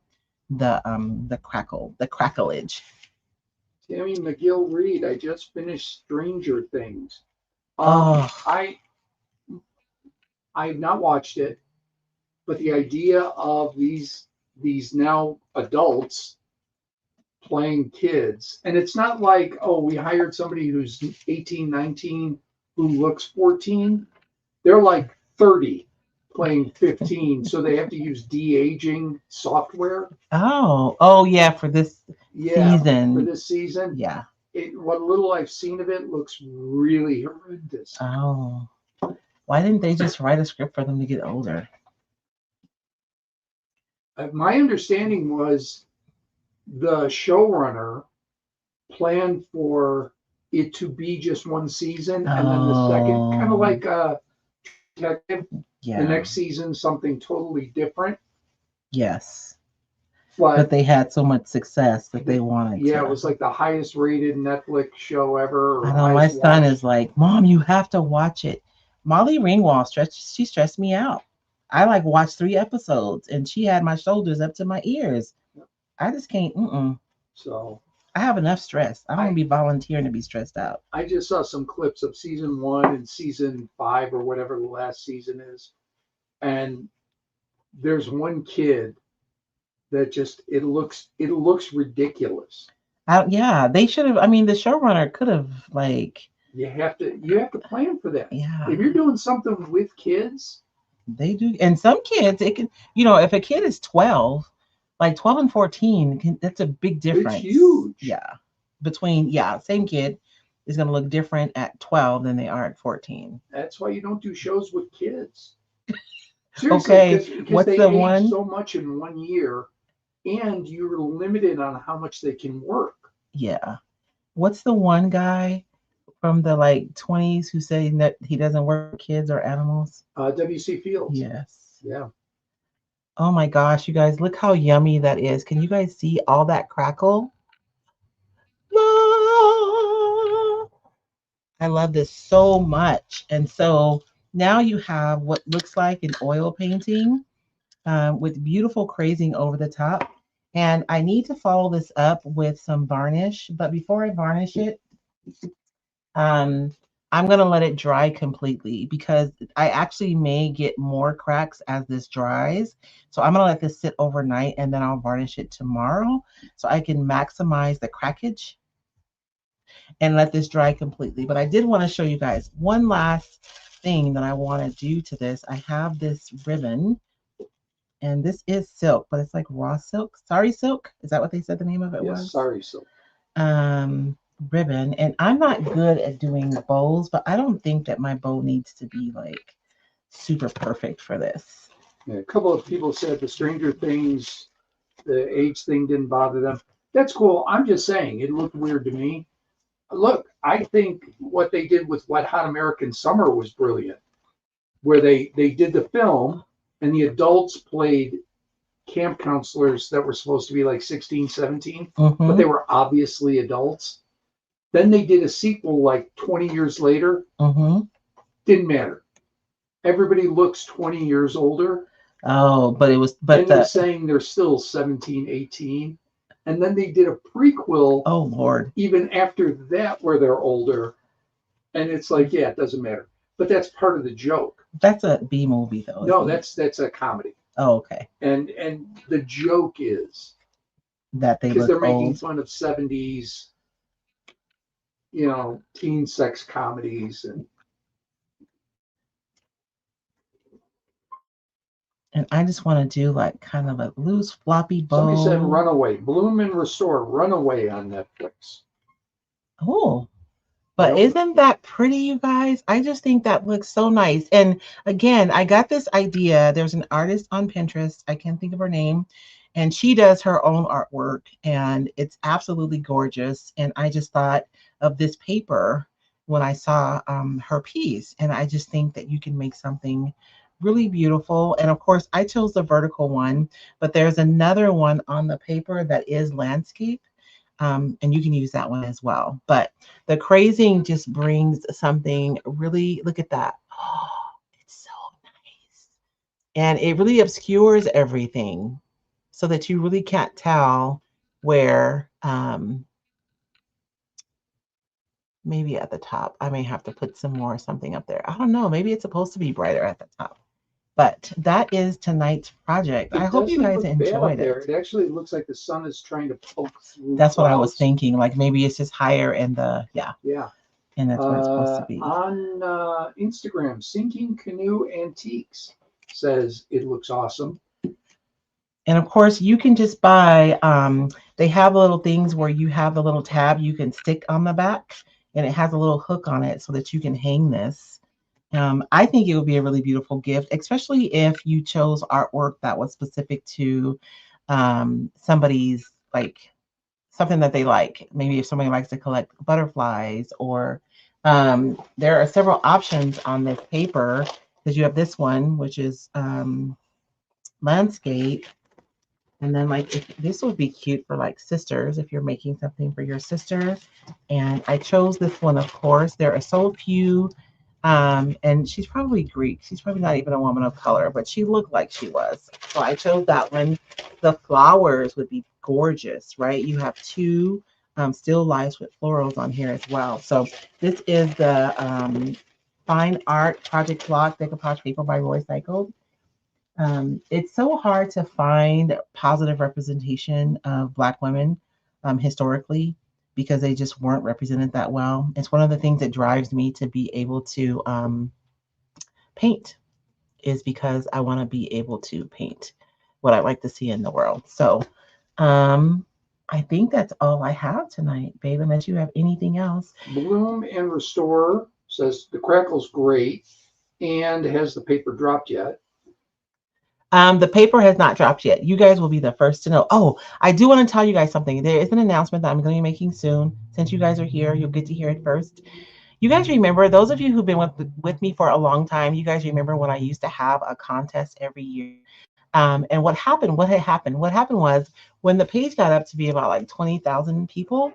the crackleage. Tammy McGill Reed, I just finished Stranger Things. Oh. I've not watched it, but the idea of these now adults playing kids, and it's not like, oh, we hired somebody who's 18, 19 who looks 14. They're like 30 playing 15, so they have to use de-aging software. Oh yeah, for this season. For this season. Yeah. What little I've seen of it looks really horrendous. Oh. Why didn't they just write a script for them to get older? My understanding was the showrunner planned for it to be just one season, and then the second, kind of like Detective, the next season something totally different. Yes. But they had so much success that they wanted to. It was like the highest rated Netflix show ever. I know, my son is like, Mom, you have to watch it. Molly Ringwald she stressed me out. I like watched 3 episodes and she had my shoulders up to my ears. I just can't. So I have enough stress. I don't want to be volunteering to be stressed out. I just saw some clips of season 1 and season 5 or whatever the last season is, and there's one kid that just it looks ridiculous. Yeah, they should have. I mean, the showrunner could have like. You have to plan for that. Yeah. If you're doing something with kids, they do, and some kids it can. If a kid is 12. Like 12 and 14, that's a big difference. It's huge. Yeah. Same kid is going to look different at 12 than they are at 14. That's why you don't do shows with kids. Seriously, okay, what's they the age one? So much in 1 year, and you're limited on how much they can work. Yeah. What's the one guy from the 20s who said that he doesn't work with kids or animals? W.C. Fields. Yes. Yeah. Oh my gosh, you guys, look how yummy that is. Can you guys see all that crackle? I love this so much. And so now you have what looks like an oil painting with beautiful crazing over the top. And I need to follow this up with some varnish. But before I varnish it, I'm going to let it dry completely because I actually may get more cracks as this dries. So I'm going to let this sit overnight and then I'll varnish it tomorrow so I can maximize the crackage and let this dry completely. But I did want to show you guys one last thing that I want to do to this. I have this ribbon and this is silk, but it's like raw silk. Sari silk. Is that what they said the name of it was? Sari silk. Ribbon, and I'm not good at doing bows, but I don't think that my bow needs to be like super perfect for this. Yeah, a couple of people said the Stranger Things, the age thing didn't bother them. That's cool. I'm just saying it looked weird to me. Look, I think what they did with Wet Hot American Summer was brilliant, where they did the film and the adults played camp counselors that were supposed to be like 16, 17, but they were obviously adults. Then they did a sequel like 20 years later. Didn't matter. Everybody looks 20 years older. Oh, but they're saying they're still 17, 18. And then they did a prequel. Oh, Lord. Even after that, where they're older. And it's like, yeah, it doesn't matter. But that's part of the joke. That's a B movie though. No, isn't it? that's a comedy. Oh, okay. And the joke is That they because look they're making old. fun of 70s, you know, teen sex comedies And I just want to do like kind of a loose floppy bow. somebody said Runaway. Bloom and Restore Runaway on Netflix. Oh, but Nope. isn't that pretty, you guys? I just think that looks so nice. And again, I got this idea. There's an artist on Pinterest. I can't think of her name. And she does her own artwork, and it's absolutely gorgeous. And I just thought of this paper when I saw her piece. And I just think that you can make something really beautiful. And of course, I chose the vertical one, but there's another one on the paper that is landscape. And you can use that one as well. But the crazing just brings something really, look at that. Oh, it's so nice. And it really obscures everything so that you really can't tell where, maybe at the top, I may have to put some more something up there. I don't know. Maybe it's supposed to be brighter at the top. But that is tonight's project. I hope you guys enjoyed it. It actually looks like the sun is trying to poke through. That's what I was thinking. Like maybe it's just higher in the, yeah. Yeah. And that's what it's supposed to be. On Instagram, Sinking Canoe Antiques says it looks awesome. And of course, you can just buy, they have little things where you have the little tab you can stick on the back, and it has a little hook on it so that you can hang this. I think it would be a really beautiful gift, especially if you chose artwork that was specific to somebody's, like something that they like. Maybe if somebody likes to collect butterflies, or there are several options on this paper, because you have this one, which is landscape. And then like this would be cute for like sisters if you're making something for your sister. And I chose this one, of course. There are so few. And she's probably Greek. She's probably not even a woman of color, but she looked like she was. So I chose that one. The flowers would be gorgeous, right? You have two still lifes with florals on here as well. So this is the Fine Art Project Block Decoupage paper by Roycycled. It's so hard to find positive representation of Black women historically, because they just weren't represented that well. It's one of the things that drives me to be able to paint, is because I want to be able to paint what I like to see in the world. So I think that's all I have tonight, babe, unless you have anything else. Bloom and Restore says the Crackle's great. And has the paper dropped yet? The paper has not dropped yet. You guys will be the first to know. Oh, I do want to tell you guys something. There is an announcement that I'm going to be making soon. Since you guys are here, you'll get to hear it first. You guys remember, those of you who've been with me for a long time, you guys remember when I used to have a contest every year. And what happened? What had happened? What happened was when the page got up to be about like 20,000 people,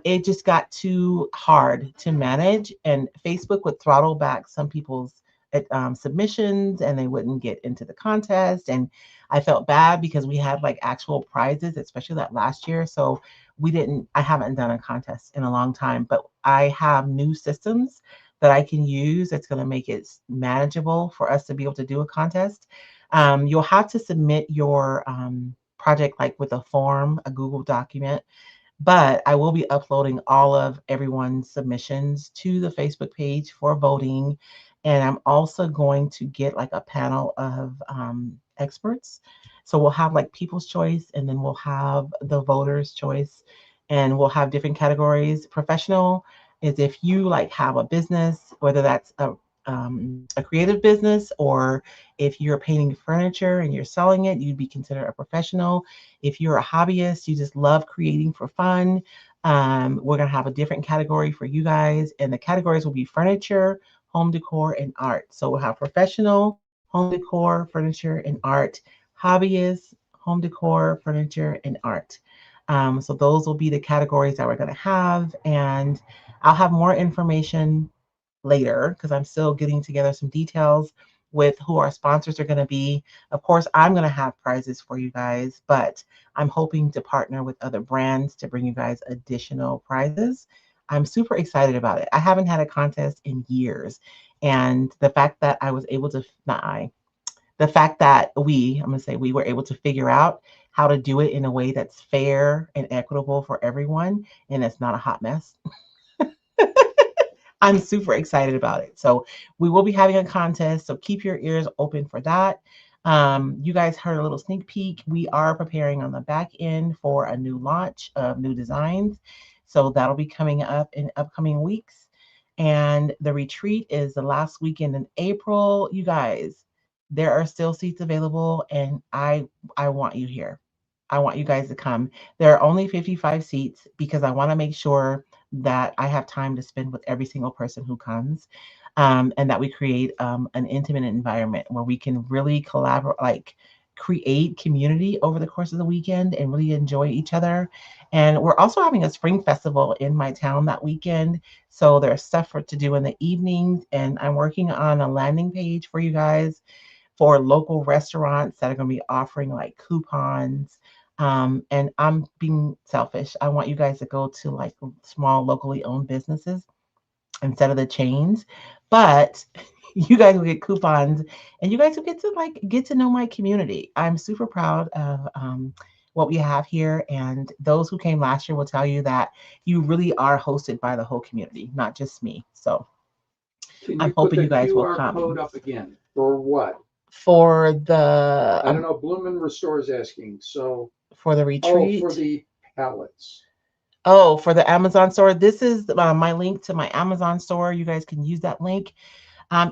it just got too hard to manage, and Facebook would throttle back some people's submissions, and they wouldn't get into the contest. And I felt bad because we had like actual prizes, especially that last year. So I haven't done a contest in a long time, but I have new systems that I can use that's going to make it manageable for us to be able to do a contest. You'll have to submit your project like with a form, a Google document, but I will be uploading all of everyone's submissions to the Facebook page for voting. And I'm also going to get like a panel of experts. So we'll have like people's choice, and then we'll have the voters' choice, and we'll have different categories. Professional is if you like have a business, whether that's a creative business, or if you're painting furniture and you're selling it, you'd be considered a professional. If you're a hobbyist, you just love creating for fun, we're going to have a different category for you guys. And the categories will be furniture, home decor, and art. So we'll have professional, home decor, furniture, and art, hobbyist, home decor, furniture, and art. So those will be the categories that we're going to have. And I'll have more information later, because I'm still getting together some details with who our sponsors are going to be. Of course, I'm going to have prizes for you guys, but I'm hoping to partner with other brands to bring you guys additional prizes. I'm super excited about it. I haven't had a contest in years, And the fact that I was able to, not I, the fact that I'm going to say we were able to figure out how to do it in a way that's fair and equitable for everyone, and it's not a hot mess. I'm super excited about it. So we will be having a contest. So keep your ears open for that. You guys heard a little sneak peek. We are preparing on the back end for a new launch of new designs. So that'll be coming up in upcoming weeks. And the retreat is the last weekend in April. You guys, there are still seats available, and I want you here. I want you guys to come. There are only 55 seats because I want to make sure that I have time to spend with every single person who comes, and that we create an intimate environment where we can really collaborate, like create community over the course of the weekend and really enjoy each other. And we're also having a spring festival in my town that weekend. So there's stuff to do in the evenings. And I'm working on a landing page for you guys for local restaurants that are going to be offering like coupons. And I'm being selfish. I want you guys to go to like small locally owned businesses instead of the chains. But you guys will get coupons, and you guys will get to know my community. I'm super proud of what we have here, and those who came last year will tell you that you really are hosted by the whole community, not just me. So Can I'm you put hoping the you guys will QR code come up again? For what? for the I don't know. Bloomin' Restore is asking. So, for the oh, retreat. for the pallets. Oh, for the Amazon store. This is my link to my Amazon store. You guys can use that link.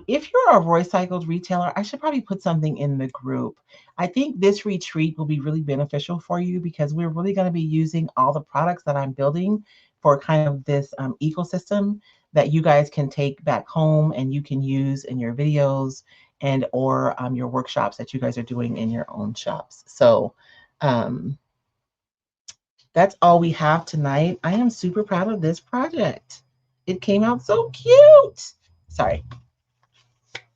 If you're a Roycycled retailer, I should probably put something in the group. I think this retreat will be really beneficial for you because we're really going to be using all the products that I'm building for kind of this ecosystem that you guys can take back home and you can use in your videos and or your workshops that you guys are doing in your own shops. So um, that's all we have tonight. I am super proud of this project. It came out so cute. Sorry.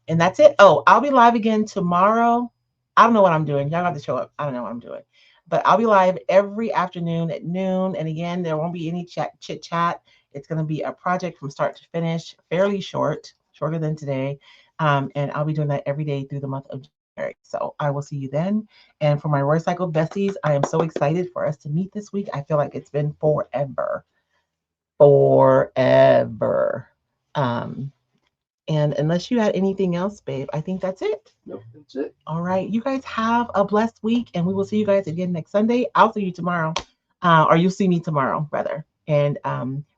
And that's it. Oh, I'll be live again tomorrow. I don't know what I'm doing. Y'all got to show up. I don't know what I'm doing. But I'll be live every afternoon at noon. And again, there won't be any chit chat. It's going to be a project from start to finish, fairly short, shorter than today. And I'll be doing that every day through the month of January. So I will see you then. And for my Roycycled besties, I am so excited for us to meet this week. I feel like it's been forever. Forever. Um, and unless you had anything else, babe, I think that's it. Nope, that's it. All right. You guys have a blessed week, and we will see you guys again next Sunday. I'll see you tomorrow, or you'll see me tomorrow, rather. And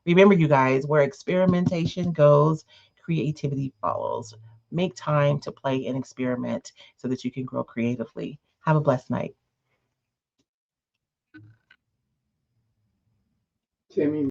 remember, you guys, where experimentation goes, creativity follows. Make time to play and experiment so that you can grow creatively. Have a blessed night. Tammy